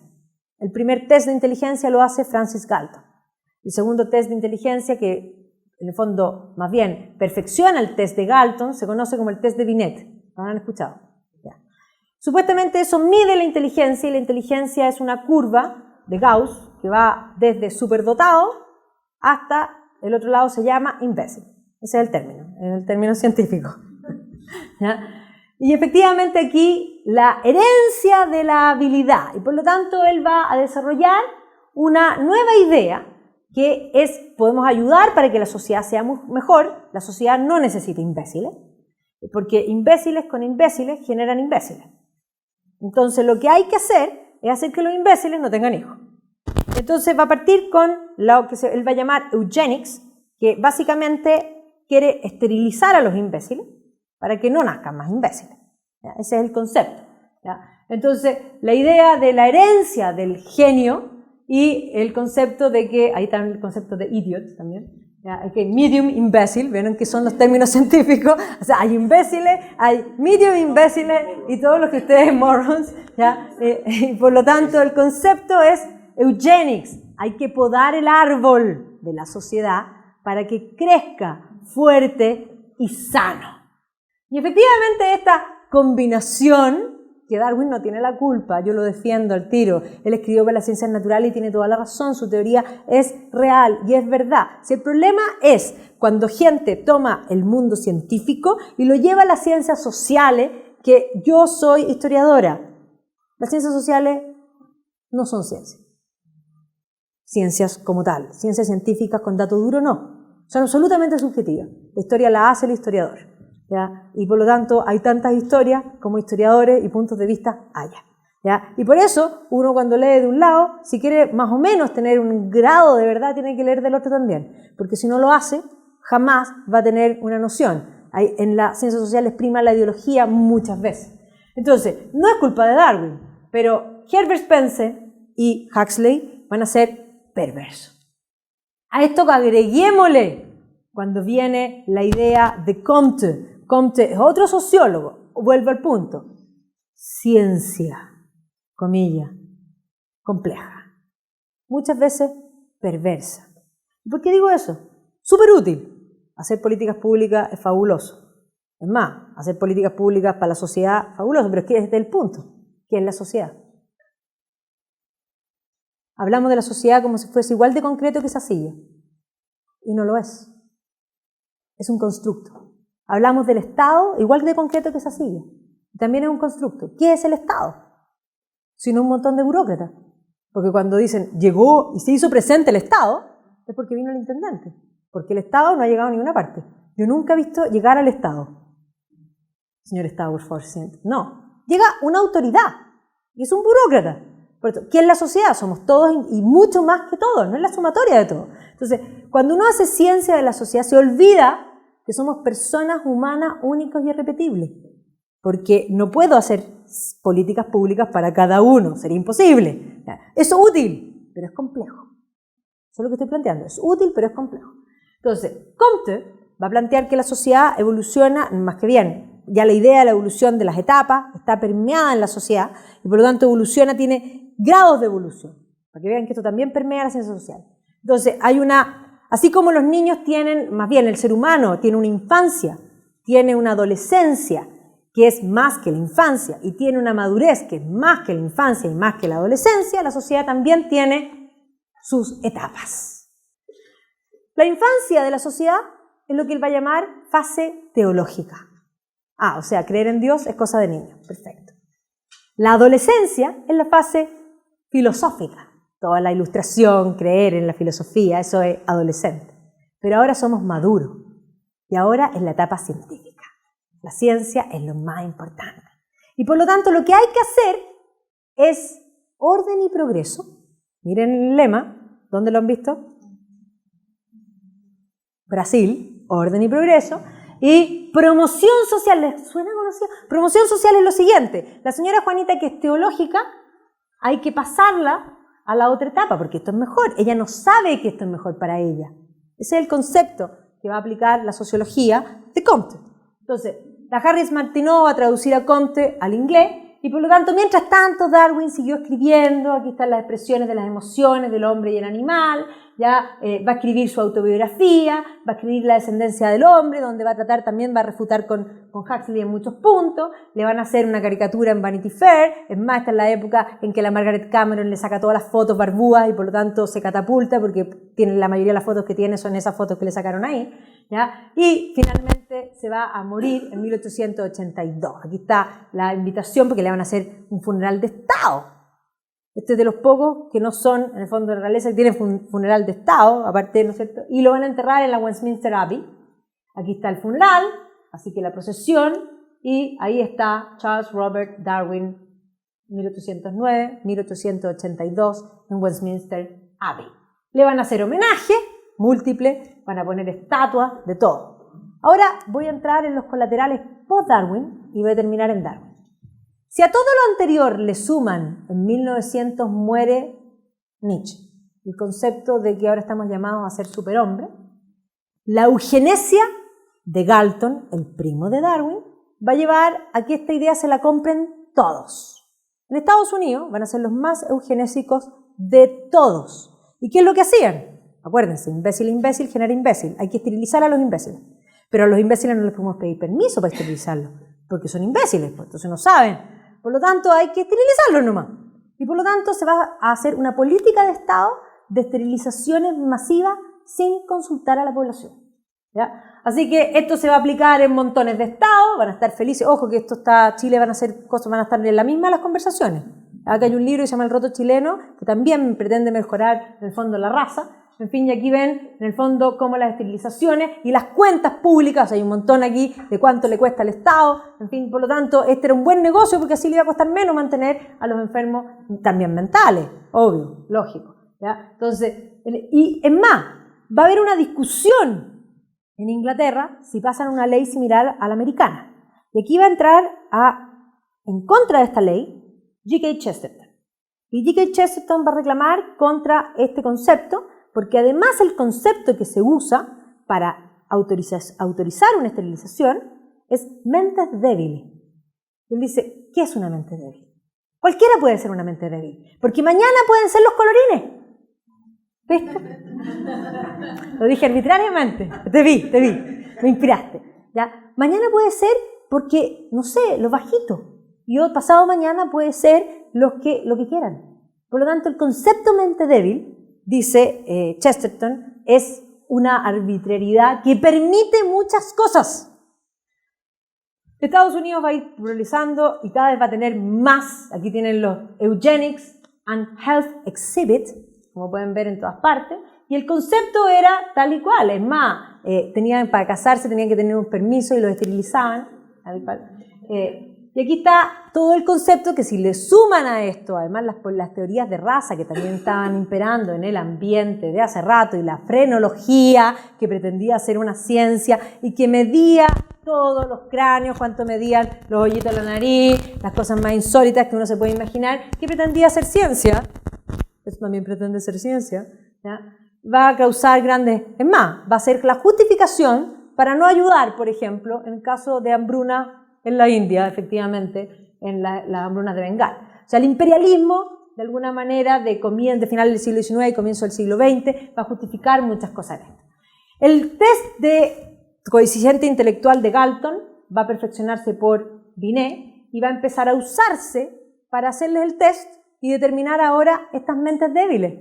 El primer test de inteligencia lo hace Francis Galton. El segundo test de inteligencia, que en el fondo más bien perfecciona el test de Galton, se conoce como el test de Binet. ¿Lo han escuchado? Ya. Supuestamente eso mide la inteligencia, y la inteligencia es una curva de Gauss que va desde superdotado hasta el otro lado, se llama imbécil. Ese es el término científico. ¿Ya? Y efectivamente aquí la herencia de la habilidad, y por lo tanto él va a desarrollar una nueva idea que es, podemos ayudar para que la sociedad sea mejor. La sociedad no necesita imbéciles, porque imbéciles con imbéciles generan imbéciles. Entonces lo que hay que hacer es hacer que los imbéciles no tengan hijos. Entonces va a partir con lo que él va a llamar eugenics, que básicamente quiere esterilizar a los imbéciles para que no nazcan más imbéciles. ¿Ya? Ese es el concepto. ¿Ya? Entonces la idea de la herencia del genio y el concepto de que, ahí está el concepto de idiot también, ¿ya? Que medium imbécil, ven que son los términos científicos, o sea, hay imbéciles, hay medium imbéciles y todos los que ustedes morons, ¿ya? Y por lo tanto el concepto es eugenics, hay que podar el árbol de la sociedad para que crezca fuerte y sano. Y efectivamente esta combinación, que Darwin no tiene la culpa, yo lo defiendo al tiro, él escribió para las ciencias naturales y tiene toda la razón, su teoría es real y es verdad. Si el problema es cuando gente toma el mundo científico y lo lleva a las ciencias sociales, que yo soy historiadora, las ciencias sociales no son ciencias. Ciencias como tal, ciencias científicas con dato duro no, son absolutamente subjetivas. La historia la hace el historiador, ¿ya? Y por lo tanto hay tantas historias como historiadores y puntos de vista haya, ¿ya? Y por eso uno cuando lee de un lado, si quiere más o menos tener un grado de verdad, tiene que leer del otro también, porque si no lo hace, jamás va a tener una noción. En las ciencias sociales prima la ideología muchas veces. Entonces, no es culpa de Darwin, pero Herbert Spencer y Huxley van a ser perverso. A esto agreguémosle cuando viene la idea de Comte. Comte es otro sociólogo, vuelvo al punto. Ciencia, comilla, compleja. Muchas veces perversa. ¿Por qué digo eso? Súper útil. Hacer políticas públicas es fabuloso. Es más, hacer políticas públicas para la sociedad, fabuloso, pero es que desde el punto, ¿qué es la sociedad? Hablamos de la sociedad como si fuese igual de concreto que esa silla, y no lo es. Es un constructo. Hablamos del Estado igual de concreto que esa silla, también es un constructo. ¿Qué es el Estado? Sino un montón de burócratas. Porque cuando dicen, llegó y se hizo presente el Estado, es porque vino el intendente. Porque el Estado no ha llegado a ninguna parte. Yo nunca he visto llegar al Estado. Señor Estado, por favor, siente. No. Llega una autoridad. Y es un burócrata. Por eso, ¿qué es la sociedad? Somos todos y mucho más que todos. No es la sumatoria de todo. Entonces, cuando uno hace ciencia de la sociedad, se olvida que somos personas humanas únicas y irrepetibles. Porque no puedo hacer políticas públicas para cada uno. Sería imposible. Eso es útil, pero es complejo. Eso es lo que estoy planteando. Es útil, pero es complejo. Entonces, Comte va a plantear que la sociedad evoluciona, más que bien, ya la idea de la evolución de las etapas está permeada en la sociedad y por lo tanto evoluciona, tiene grados de evolución, para que vean que esto también permea la ciencia social. Entonces, así como los niños tienen, más bien el ser humano tiene una infancia, tiene una adolescencia que es más que la infancia y tiene una madurez que es más que la infancia y más que la adolescencia, la sociedad también tiene sus etapas. La infancia de la sociedad es lo que él va a llamar fase teológica. O sea, creer en Dios es cosa de niños. Perfecto. La adolescencia es la fase filosófica. Toda la ilustración, creer en la filosofía, eso es adolescente. Pero ahora somos maduros. Y ahora es la etapa científica. La ciencia es lo más importante. Y por lo tanto, lo que hay que hacer es orden y progreso. Miren el lema. ¿Dónde lo han visto? Brasil, orden y progreso. Y promoción social, ¿les suena conocido? Promoción social es lo siguiente. La señora Juanita, que es teológica, hay que pasarla a la otra etapa, porque esto es mejor. Ella no sabe que esto es mejor para ella. Ese es el concepto que va a aplicar la sociología de Comte. Entonces, la Harris Martineau va a traducir a Comte al inglés, y por lo tanto, mientras tanto, Darwin siguió escribiendo. Aquí están las expresiones de las emociones del hombre y el animal. Ya va a escribir su autobiografía, va a escribir la descendencia del hombre, donde va a tratar también, va a refutar con Huxley en muchos puntos. Le van a hacer una caricatura en Vanity Fair. Es más, esta es la época en que la Margaret Cameron le saca todas las fotos barbúas y por lo tanto se catapulta, porque la mayoría de las fotos que tiene son esas fotos que le sacaron ahí. ¿Ya? Y finalmente se va a morir en 1882. Aquí está la invitación, porque le van a hacer un funeral de Estado. Este es de los pocos que no son, en el fondo de la realeza, que tienen funeral de Estado, aparte, ¿no es cierto? Y lo van a enterrar en la Westminster Abbey. Aquí está el funeral, así que la procesión, y ahí está Charles Robert Darwin, 1809-1882, en Westminster Abbey. Le van a hacer homenaje, múltiple, van a poner estatuas, de todo. Ahora voy a entrar en los colaterales post-Darwin y voy a terminar en Darwin. Si a todo lo anterior le suman, en 1900 muere Nietzsche, el concepto de que ahora estamos llamados a ser superhombres, la eugenesia de Galton, el primo de Darwin, va a llevar a que esta idea se la compren todos. En Estados Unidos van a ser los más eugenésicos de todos. ¿Y qué es lo que hacían? Acuérdense, imbécil, imbécil genera imbécil. Hay que esterilizar a los imbéciles. Pero a los imbéciles no les podemos pedir permiso para esterilizarlos, porque son imbéciles, pues, entonces no saben. Por lo tanto, hay que esterilizarlos nomás. Y por lo tanto, se va a hacer una política de Estado de esterilizaciones masivas sin consultar a la población. ¿Ya? Así que esto se va a aplicar en montones de estados, van a estar felices. Ojo que esto está, Chile van a hacer cosas, van a estar en la misma las conversaciones. Acá hay un libro que se llama El roto chileno, que también pretende mejorar en el fondo la raza. En fin, y aquí ven en el fondo cómo las esterilizaciones y las cuentas públicas, hay un montón aquí de cuánto le cuesta al Estado, en fin, por lo tanto, este era un buen negocio porque así le iba a costar menos mantener a los enfermos también mentales, obvio, lógico. ¿Ya? Entonces, y es más, va a haber una discusión en Inglaterra si pasan una ley similar a la americana. Y aquí va a entrar en contra de esta ley G.K. Chesterton. Y G.K. Chesterton va a reclamar contra este concepto, porque además el concepto que se usa para autorizar una esterilización es mentes débiles. Él dice, ¿qué es una mente débil? Cualquiera puede ser una mente débil, porque mañana pueden ser los colorines. ¿Viste? Lo dije arbitrariamente. Te vi, me inspiraste. ¿ya? Mañana puede ser porque, no sé, los bajitos. Y pasado mañana puede ser lo que quieran. Por lo tanto, el concepto mente débil, dice Chesterton, es una arbitrariedad que permite muchas cosas. Estados Unidos va a ir pluralizando y cada vez va a tener más. Aquí tienen los Eugenics and Health Exhibit, como pueden ver en todas partes. Y el concepto era tal y cual. Es más, para casarse tenían que tener un permiso y los esterilizaban. Tal cual. Y aquí está todo el concepto que si le suman a esto, además las teorías de raza que también estaban imperando en el ambiente de hace rato y la frenología que pretendía ser una ciencia y que medía todos los cráneos, cuánto medían los hoyitos de la nariz, las cosas más insólitas que uno se puede imaginar, que pretendía ser ciencia, eso también pretende ser ciencia, ¿ya? Va a causar grandes, es más, va a ser la justificación para no ayudar, por ejemplo, en el caso de hambruna en la India, efectivamente, en las hambrunas de Bengala. O sea, el imperialismo, de alguna manera, de final del siglo XIX y comienzo del siglo XX, va a justificar muchas cosas. El test de coeficiente intelectual de Galton va a perfeccionarse por Binet y va a empezar a usarse para hacerles el test y determinar ahora estas mentes débiles.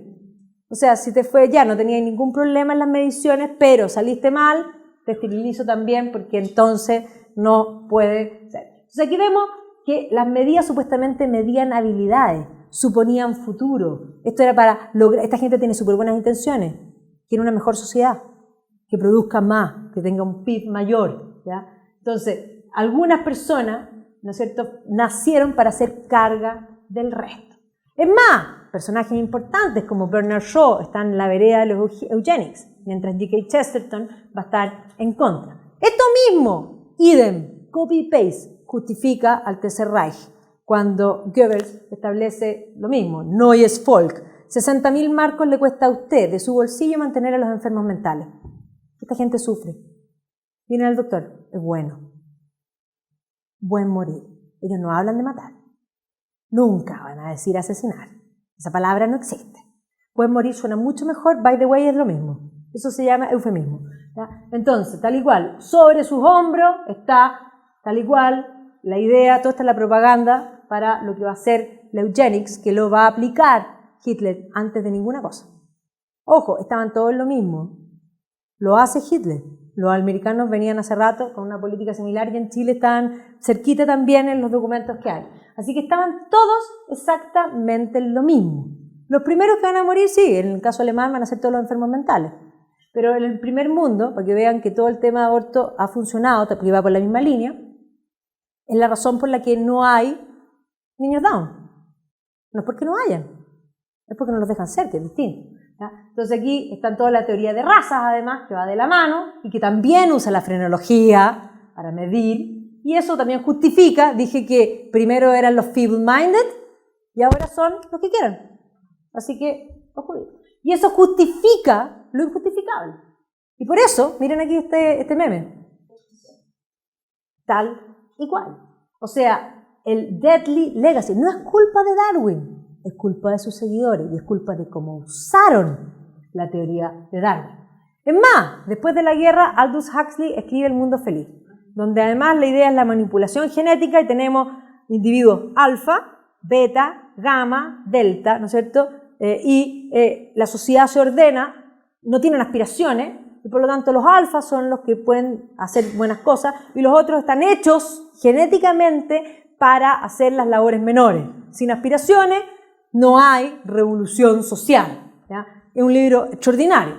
O sea, si te fue ya, no tenías ningún problema en las mediciones, pero saliste mal, te esterilizo también porque entonces no puede ser. Entonces aquí vemos que las medidas supuestamente medían habilidades, suponían futuro. Esto era para lograr, esta gente tiene súper buenas intenciones, quiere una mejor sociedad, que produzca más, que tenga un PIB mayor, ¿ya? Entonces, algunas personas, ¿no es cierto?, nacieron para hacer carga del resto. Es más, personajes importantes como Bernard Shaw están en la vereda de los Eugenics, mientras G.K. Chesterton va a estar en contra. Esto mismo, idem, copy-paste, justifica al Tercer Reich, cuando Goebbels establece lo mismo, Neues Volk, 60.000 marcos le cuesta a usted de su bolsillo mantener a los enfermos mentales. Esta gente sufre. Viene al doctor, es bueno. Buen morir. Ellos no hablan de matar. Nunca van a decir asesinar. Esa palabra no existe. Buen morir suena mucho mejor, by the way es lo mismo. Eso se llama eufemismo, ¿ya? Entonces, tal y cual, sobre sus hombros está, tal y cual, la idea, toda esta es la propaganda para lo que va a ser la Eugenics, que lo va a aplicar Hitler antes de ninguna cosa. Ojo, estaban todos en lo mismo. Lo hace Hitler. Los americanos venían hace rato con una política similar y en Chile están cerquita también en los documentos que hay. Así que estaban todos exactamente en lo mismo. Los primeros que van a morir, sí, en el caso alemán van a ser todos los enfermos mentales. Pero en el primer mundo, para que vean que todo el tema de aborto ha funcionado, porque va por la misma línea, es la razón por la que no hay niños Down. No es porque no hayan, es porque no los dejan ser, que es distinto. ¿Ya? Entonces aquí están toda la teoría de razas, además, que va de la mano y que también usa la frenología para medir. Y eso también justifica, dije que primero eran los feeble-minded y ahora son los que quieran. Así que, los judíos. Y eso justifica lo injustificable. Y por eso, miren aquí este meme. Tal y cual. O sea, el Deadly Legacy no es culpa de Darwin, es culpa de sus seguidores y es culpa de cómo usaron la teoría de Darwin. Es más, después de la guerra, Aldous Huxley escribe El mundo feliz, donde además la idea es la manipulación genética y tenemos individuos alfa, beta, gamma, delta, ¿no es cierto? La sociedad se ordena, no tienen aspiraciones, y por lo tanto los alfas son los que pueden hacer buenas cosas, y los otros están hechos genéticamente para hacer las labores menores. Sin aspiraciones no hay revolución social, ¿ya? Es un libro extraordinario.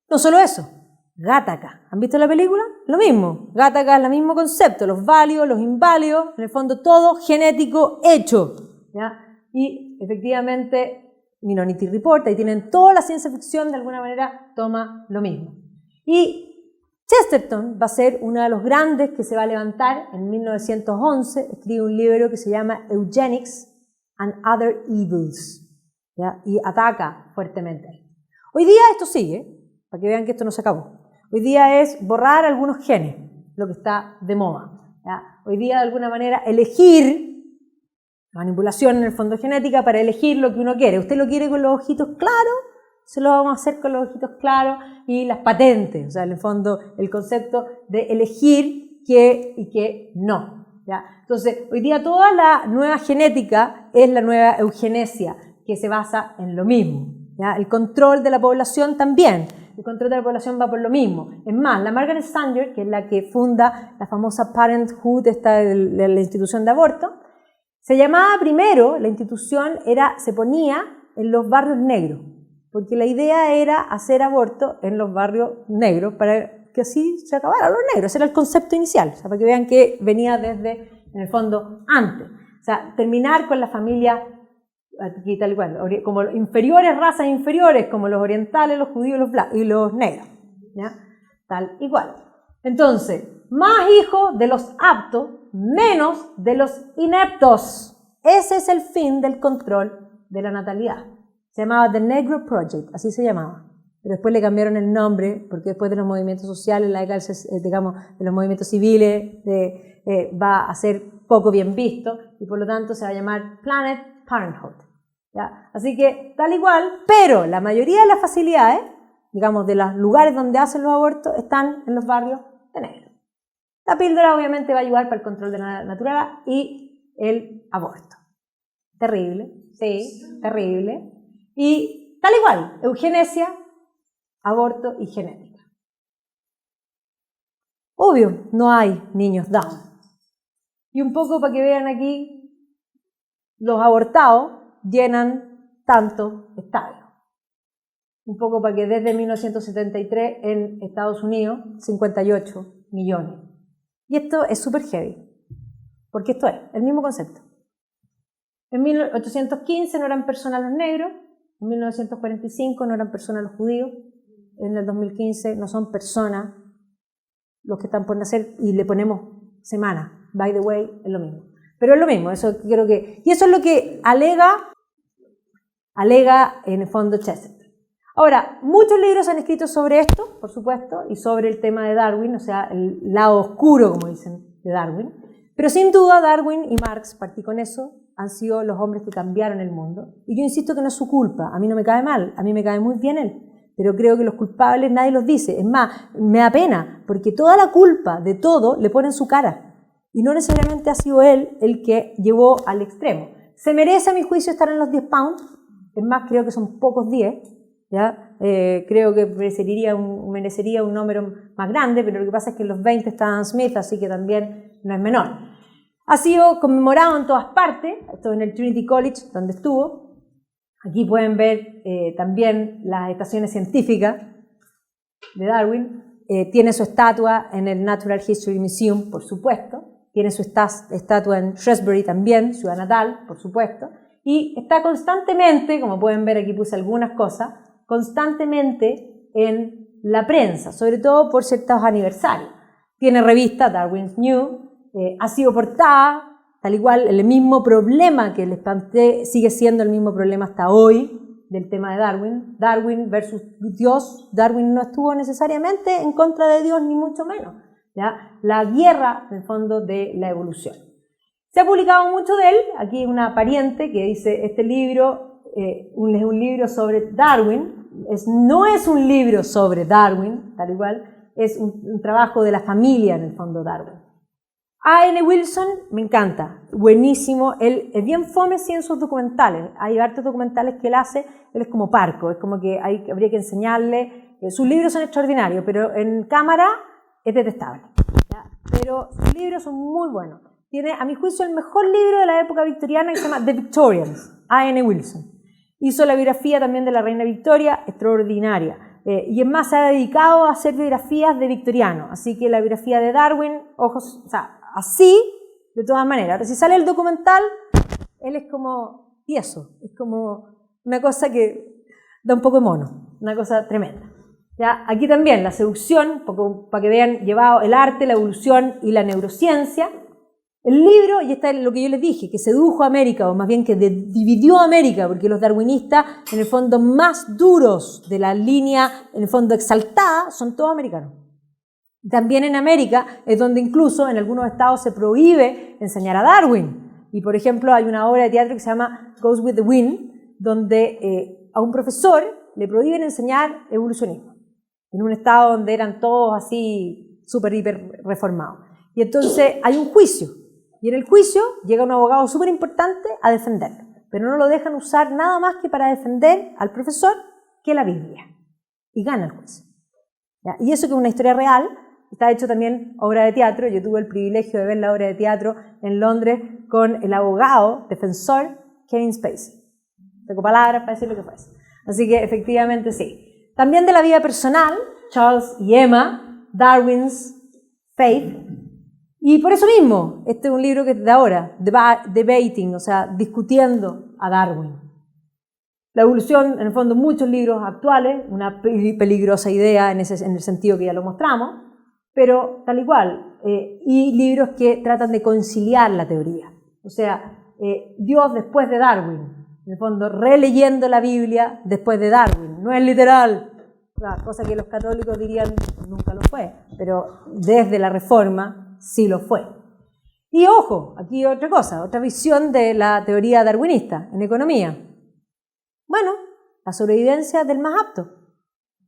No solo eso, Gattaca. ¿Han visto la película? Lo mismo. Gattaca es el mismo concepto, los válidos, los inválidos, en el fondo todo genético hecho, ¿ya? Y efectivamente Minority Report, ahí tienen toda la ciencia ficción, de alguna manera toma lo mismo. Y Chesterton va a ser uno de los grandes que se va a levantar en 1911, escribe un libro que se llama Eugenics and Other Evils, ¿ya? Y ataca fuertemente. Hoy día esto sigue, para que vean que esto no se acabó. Hoy día es borrar algunos genes, lo que está de moda, ¿ya? Hoy día de alguna manera elegir manipulación en el fondo genética para elegir lo que uno quiere. ¿Usted lo quiere con los ojitos claros? se lo vamos a hacer con los ojitos claros y las patentes, o sea, en el fondo el concepto de elegir qué y qué no. ¿Ya? Entonces, hoy día toda la nueva genética es la nueva eugenesia, que se basa en lo mismo. ¿Ya? El control de la población también. El control de la población va por lo mismo. Es más, la Margaret Sanger, que es la que funda la famosa Parenthood, de la institución de aborto, se llamaba primero, la institución se ponía en los barrios negros, porque la idea era hacer aborto en los barrios negros para que así se acabaran los negros. Ese era el concepto inicial, o sea, para que vean que venía desde, en el fondo, antes. O sea, terminar con la familia aquí tal cual, como inferiores, razas inferiores, como los orientales, los judíos y los negros. ¿Ya? Tal igual. Entonces, más hijos de los aptos, menos de los ineptos. Ese es el fin del control de la natalidad. Se llamaba The Negro Project, así se llamaba. Pero después le cambiaron el nombre, porque después de los movimientos sociales, digamos, de los movimientos civiles, va a ser poco bien visto, y por lo tanto se va a llamar Planned Parenthood. ¿Ya? Así que tal igual, pero la mayoría de las facilidades, digamos, de los lugares donde hacen los abortos, están en los barrios de negros. La píldora obviamente va a ayudar para el control de la naturaleza y el aborto. Terrible, sí, terrible. Y tal igual, eugenesia, aborto y genética. Obvio, no hay niños Down. Y un poco para que vean aquí, los abortados llenan tantos estadios. Un poco para que desde 1973 en Estados Unidos, 58 millones. Y esto es súper heavy, porque esto es el mismo concepto. En 1815 no eran personas los negros, en 1945 no eran personas los judíos, en el 2015 no son personas los que están por nacer y le ponemos semana. By the way, es lo mismo. Pero es lo mismo, eso creo que... Y eso es lo que alega en el fondo Chesterton. Ahora, muchos libros han escrito sobre esto, por supuesto, y sobre el tema de Darwin, o sea, el lado oscuro, como dicen, de Darwin. Pero sin duda Darwin y Marx, partí con eso, han sido los hombres que cambiaron el mundo. Y yo insisto que no es su culpa, a mí no me cae mal, a mí me cae muy bien él. Pero creo que los culpables nadie los dice. Es más, me da pena, porque toda la culpa de todo le pone en su cara. Y no necesariamente ha sido él el que llevó al extremo. ¿Se merece, a mi juicio, estar en los 10 pounds? Es más, creo que son pocos 10. ¿Ya? Creo que merecería un número más grande, pero lo que pasa es que en los 20 está Adam Smith, así que también no es menor. Ha sido conmemorado en todas partes, esto en el Trinity College, donde estuvo. Aquí pueden ver también las estaciones científicas de Darwin. Tiene su estatua en el Natural History Museum, por supuesto. Tiene su estatua en Shrewsbury también, ciudad natal, por supuesto. Y está constantemente, como pueden ver aquí puse algunas cosas, constantemente en la prensa, sobre todo por ciertos aniversarios. Tiene revista Darwin's New, ha sido portada, tal igual el mismo problema que les planteé sigue siendo el mismo problema hasta hoy del tema de Darwin. Darwin versus Dios. Darwin no estuvo necesariamente en contra de Dios, ni mucho menos. ¿Ya? La guerra, en el fondo, de la evolución. Se ha publicado mucho de él. Aquí una pariente que dice, este libro es un libro sobre Darwin. No es un libro sobre Darwin, tal igual, es un trabajo de la familia, en el fondo, Darwin. A.N. Wilson me encanta, buenísimo, él es bien fome sí, en sus documentales, hay hartos documentales que él hace, él es como parco, es como que habría que enseñarle, sus libros son extraordinarios, pero en cámara es detestable, ¿ya? Pero sus libros son muy buenos. Tiene, a mi juicio, el mejor libro de la época victoriana que se llama The Victorians, A.N. Wilson. Hizo la biografía también de la reina Victoria, extraordinaria. Y es más, se ha dedicado a hacer biografías de victorianos, así que la biografía de Darwin, ojos, o sea, así, de todas maneras. Ahora, si sale el documental, él es como tieso, es como una cosa que da un poco de mono, una cosa tremenda. ¿Ya? Aquí también la seducción, un poco para que vean, llevado el arte, la evolución y la neurociencia. El libro, y está lo que yo les dije, que sedujo a América, o más bien que dividió a América, porque los darwinistas, en el fondo más duros de la línea, en el fondo exaltada, son todos americanos. También en América es donde incluso en algunos estados se prohíbe enseñar a Darwin. Y por ejemplo hay una obra de teatro que se llama Goes with the Wind, donde a un profesor le prohíben enseñar evolucionismo, en un estado donde eran todos así súper hiper reformados. Y entonces hay un juicio, y en el juicio llega un abogado súper importante a defenderlo, pero no lo dejan usar nada más que para defender al profesor que la Biblia. Y gana el juicio. ¿Ya? Y eso que es una historia real, está hecho también obra de teatro. Yo tuve el privilegio de ver la obra de teatro en Londres con el abogado defensor Kevin Spacey. Tengo palabras para decir lo que fue eso. Así que efectivamente sí. También de la vida personal, Charles y Emma, Darwin's Faith. Y por eso mismo, este es un libro que es de ahora, debating, o sea, discutiendo a Darwin. La evolución, en el fondo, muchos libros actuales, una peligrosa idea en el sentido que ya lo mostramos, pero tal y cual, y libros que tratan de conciliar la teoría. O sea, Dios después de Darwin, en el fondo, releyendo la Biblia después de Darwin, no es literal, cosa que los católicos dirían nunca lo fue, pero desde la Reforma sí lo fue. Y ojo, aquí otra cosa, otra visión de la teoría darwinista en economía. Bueno, la sobrevivencia del más apto.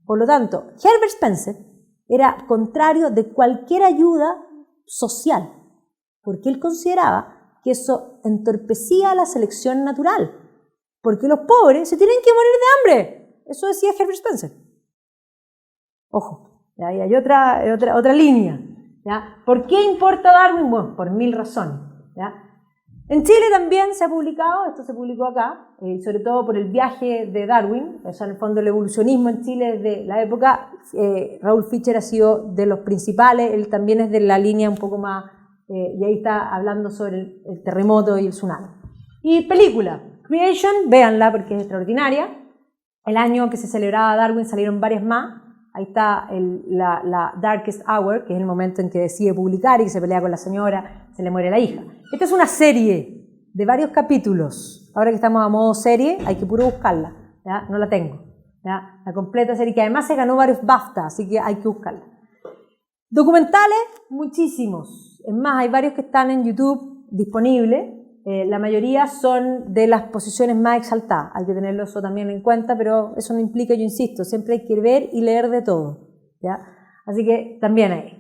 Por lo tanto, Herbert Spencer era contrario de cualquier ayuda social, porque él consideraba que eso entorpecía la selección natural, porque los pobres se tienen que morir de hambre. Eso decía Herbert Spencer. Ojo, ahí hay otra línea. ¿Ya? ¿Por qué importa Darwin? Bueno, por 1000 razones. ¿Ya? En Chile también se ha publicado, esto se publicó acá, sobre todo por el viaje de Darwin, o sea, en el fondo el evolucionismo en Chile desde la época, Raúl Fischer ha sido de los principales, él también es de la línea un poco más, y ahí está hablando sobre el terremoto y el tsunami. Y película, Creation, véanla porque es extraordinaria, el año que se celebraba Darwin salieron varias más, ahí está la Darkest Hour, que es el momento en que decide publicar y que se pelea con la señora, se le muere la hija. Esta es una serie de varios capítulos. Ahora que estamos a modo serie, hay que puro buscarla. ¿Ya? No la tengo. ¿Ya? La completa serie, que además se ganó varios BAFTA, así que hay que buscarla. Documentales, muchísimos. Es más, hay varios que están en YouTube disponibles. La mayoría son de las posiciones más exaltadas. Hay que tenerlo eso también en cuenta, pero eso no implica, yo insisto, siempre hay que ver y leer de todo. ¿Ya? Así que también hay.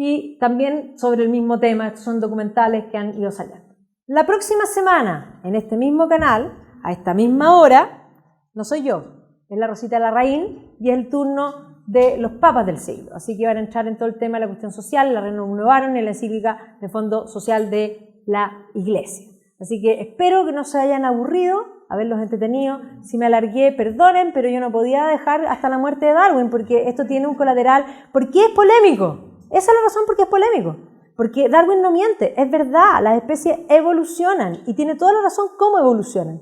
Y también sobre el mismo tema, estos son documentales que han ido saliendo. La próxima semana, en este mismo canal, a esta misma hora, no soy yo, es la Rosita Larraín y es el turno de los papas del siglo. Así que van a entrar en todo el tema de la cuestión social, la renovaron en la encíclica de fondo social de la Iglesia. Así que espero que no se hayan aburrido, haberlos entretenido. Si me alargué, perdonen, pero yo no podía dejar hasta la muerte de Darwin, porque esto tiene un colateral. ¿Por qué es polémico? Esa es la razón por qué es polémico. Porque Darwin no miente, es verdad, las especies evolucionan y tiene toda la razón cómo evolucionan.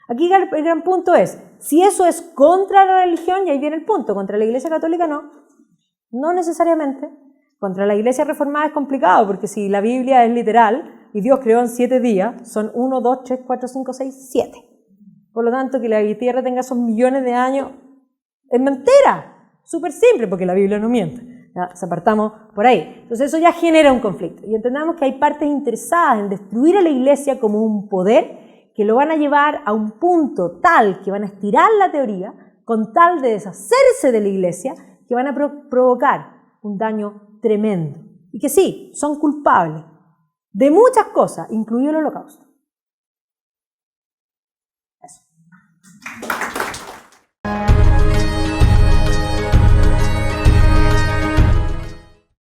Aquí el gran punto es, si eso es contra la religión, y ahí viene el punto, contra la Iglesia Católica no necesariamente. Contra la Iglesia Reformada es complicado, porque si la Biblia es literal y Dios creó en 7 días, son 1, 2, 3, 4, 5, 6, 7. Por lo tanto, que la Tierra tenga esos millones de años es mentira, súper simple, porque la Biblia no miente. Ya, se apartamos por ahí. Entonces eso ya genera un conflicto. Y entendamos que hay partes interesadas en destruir a la Iglesia como un poder que lo van a llevar a un punto tal que van a estirar la teoría con tal de deshacerse de la Iglesia que van a provocar un daño tremendo. Y que sí, son culpables de muchas cosas, incluido el Holocausto.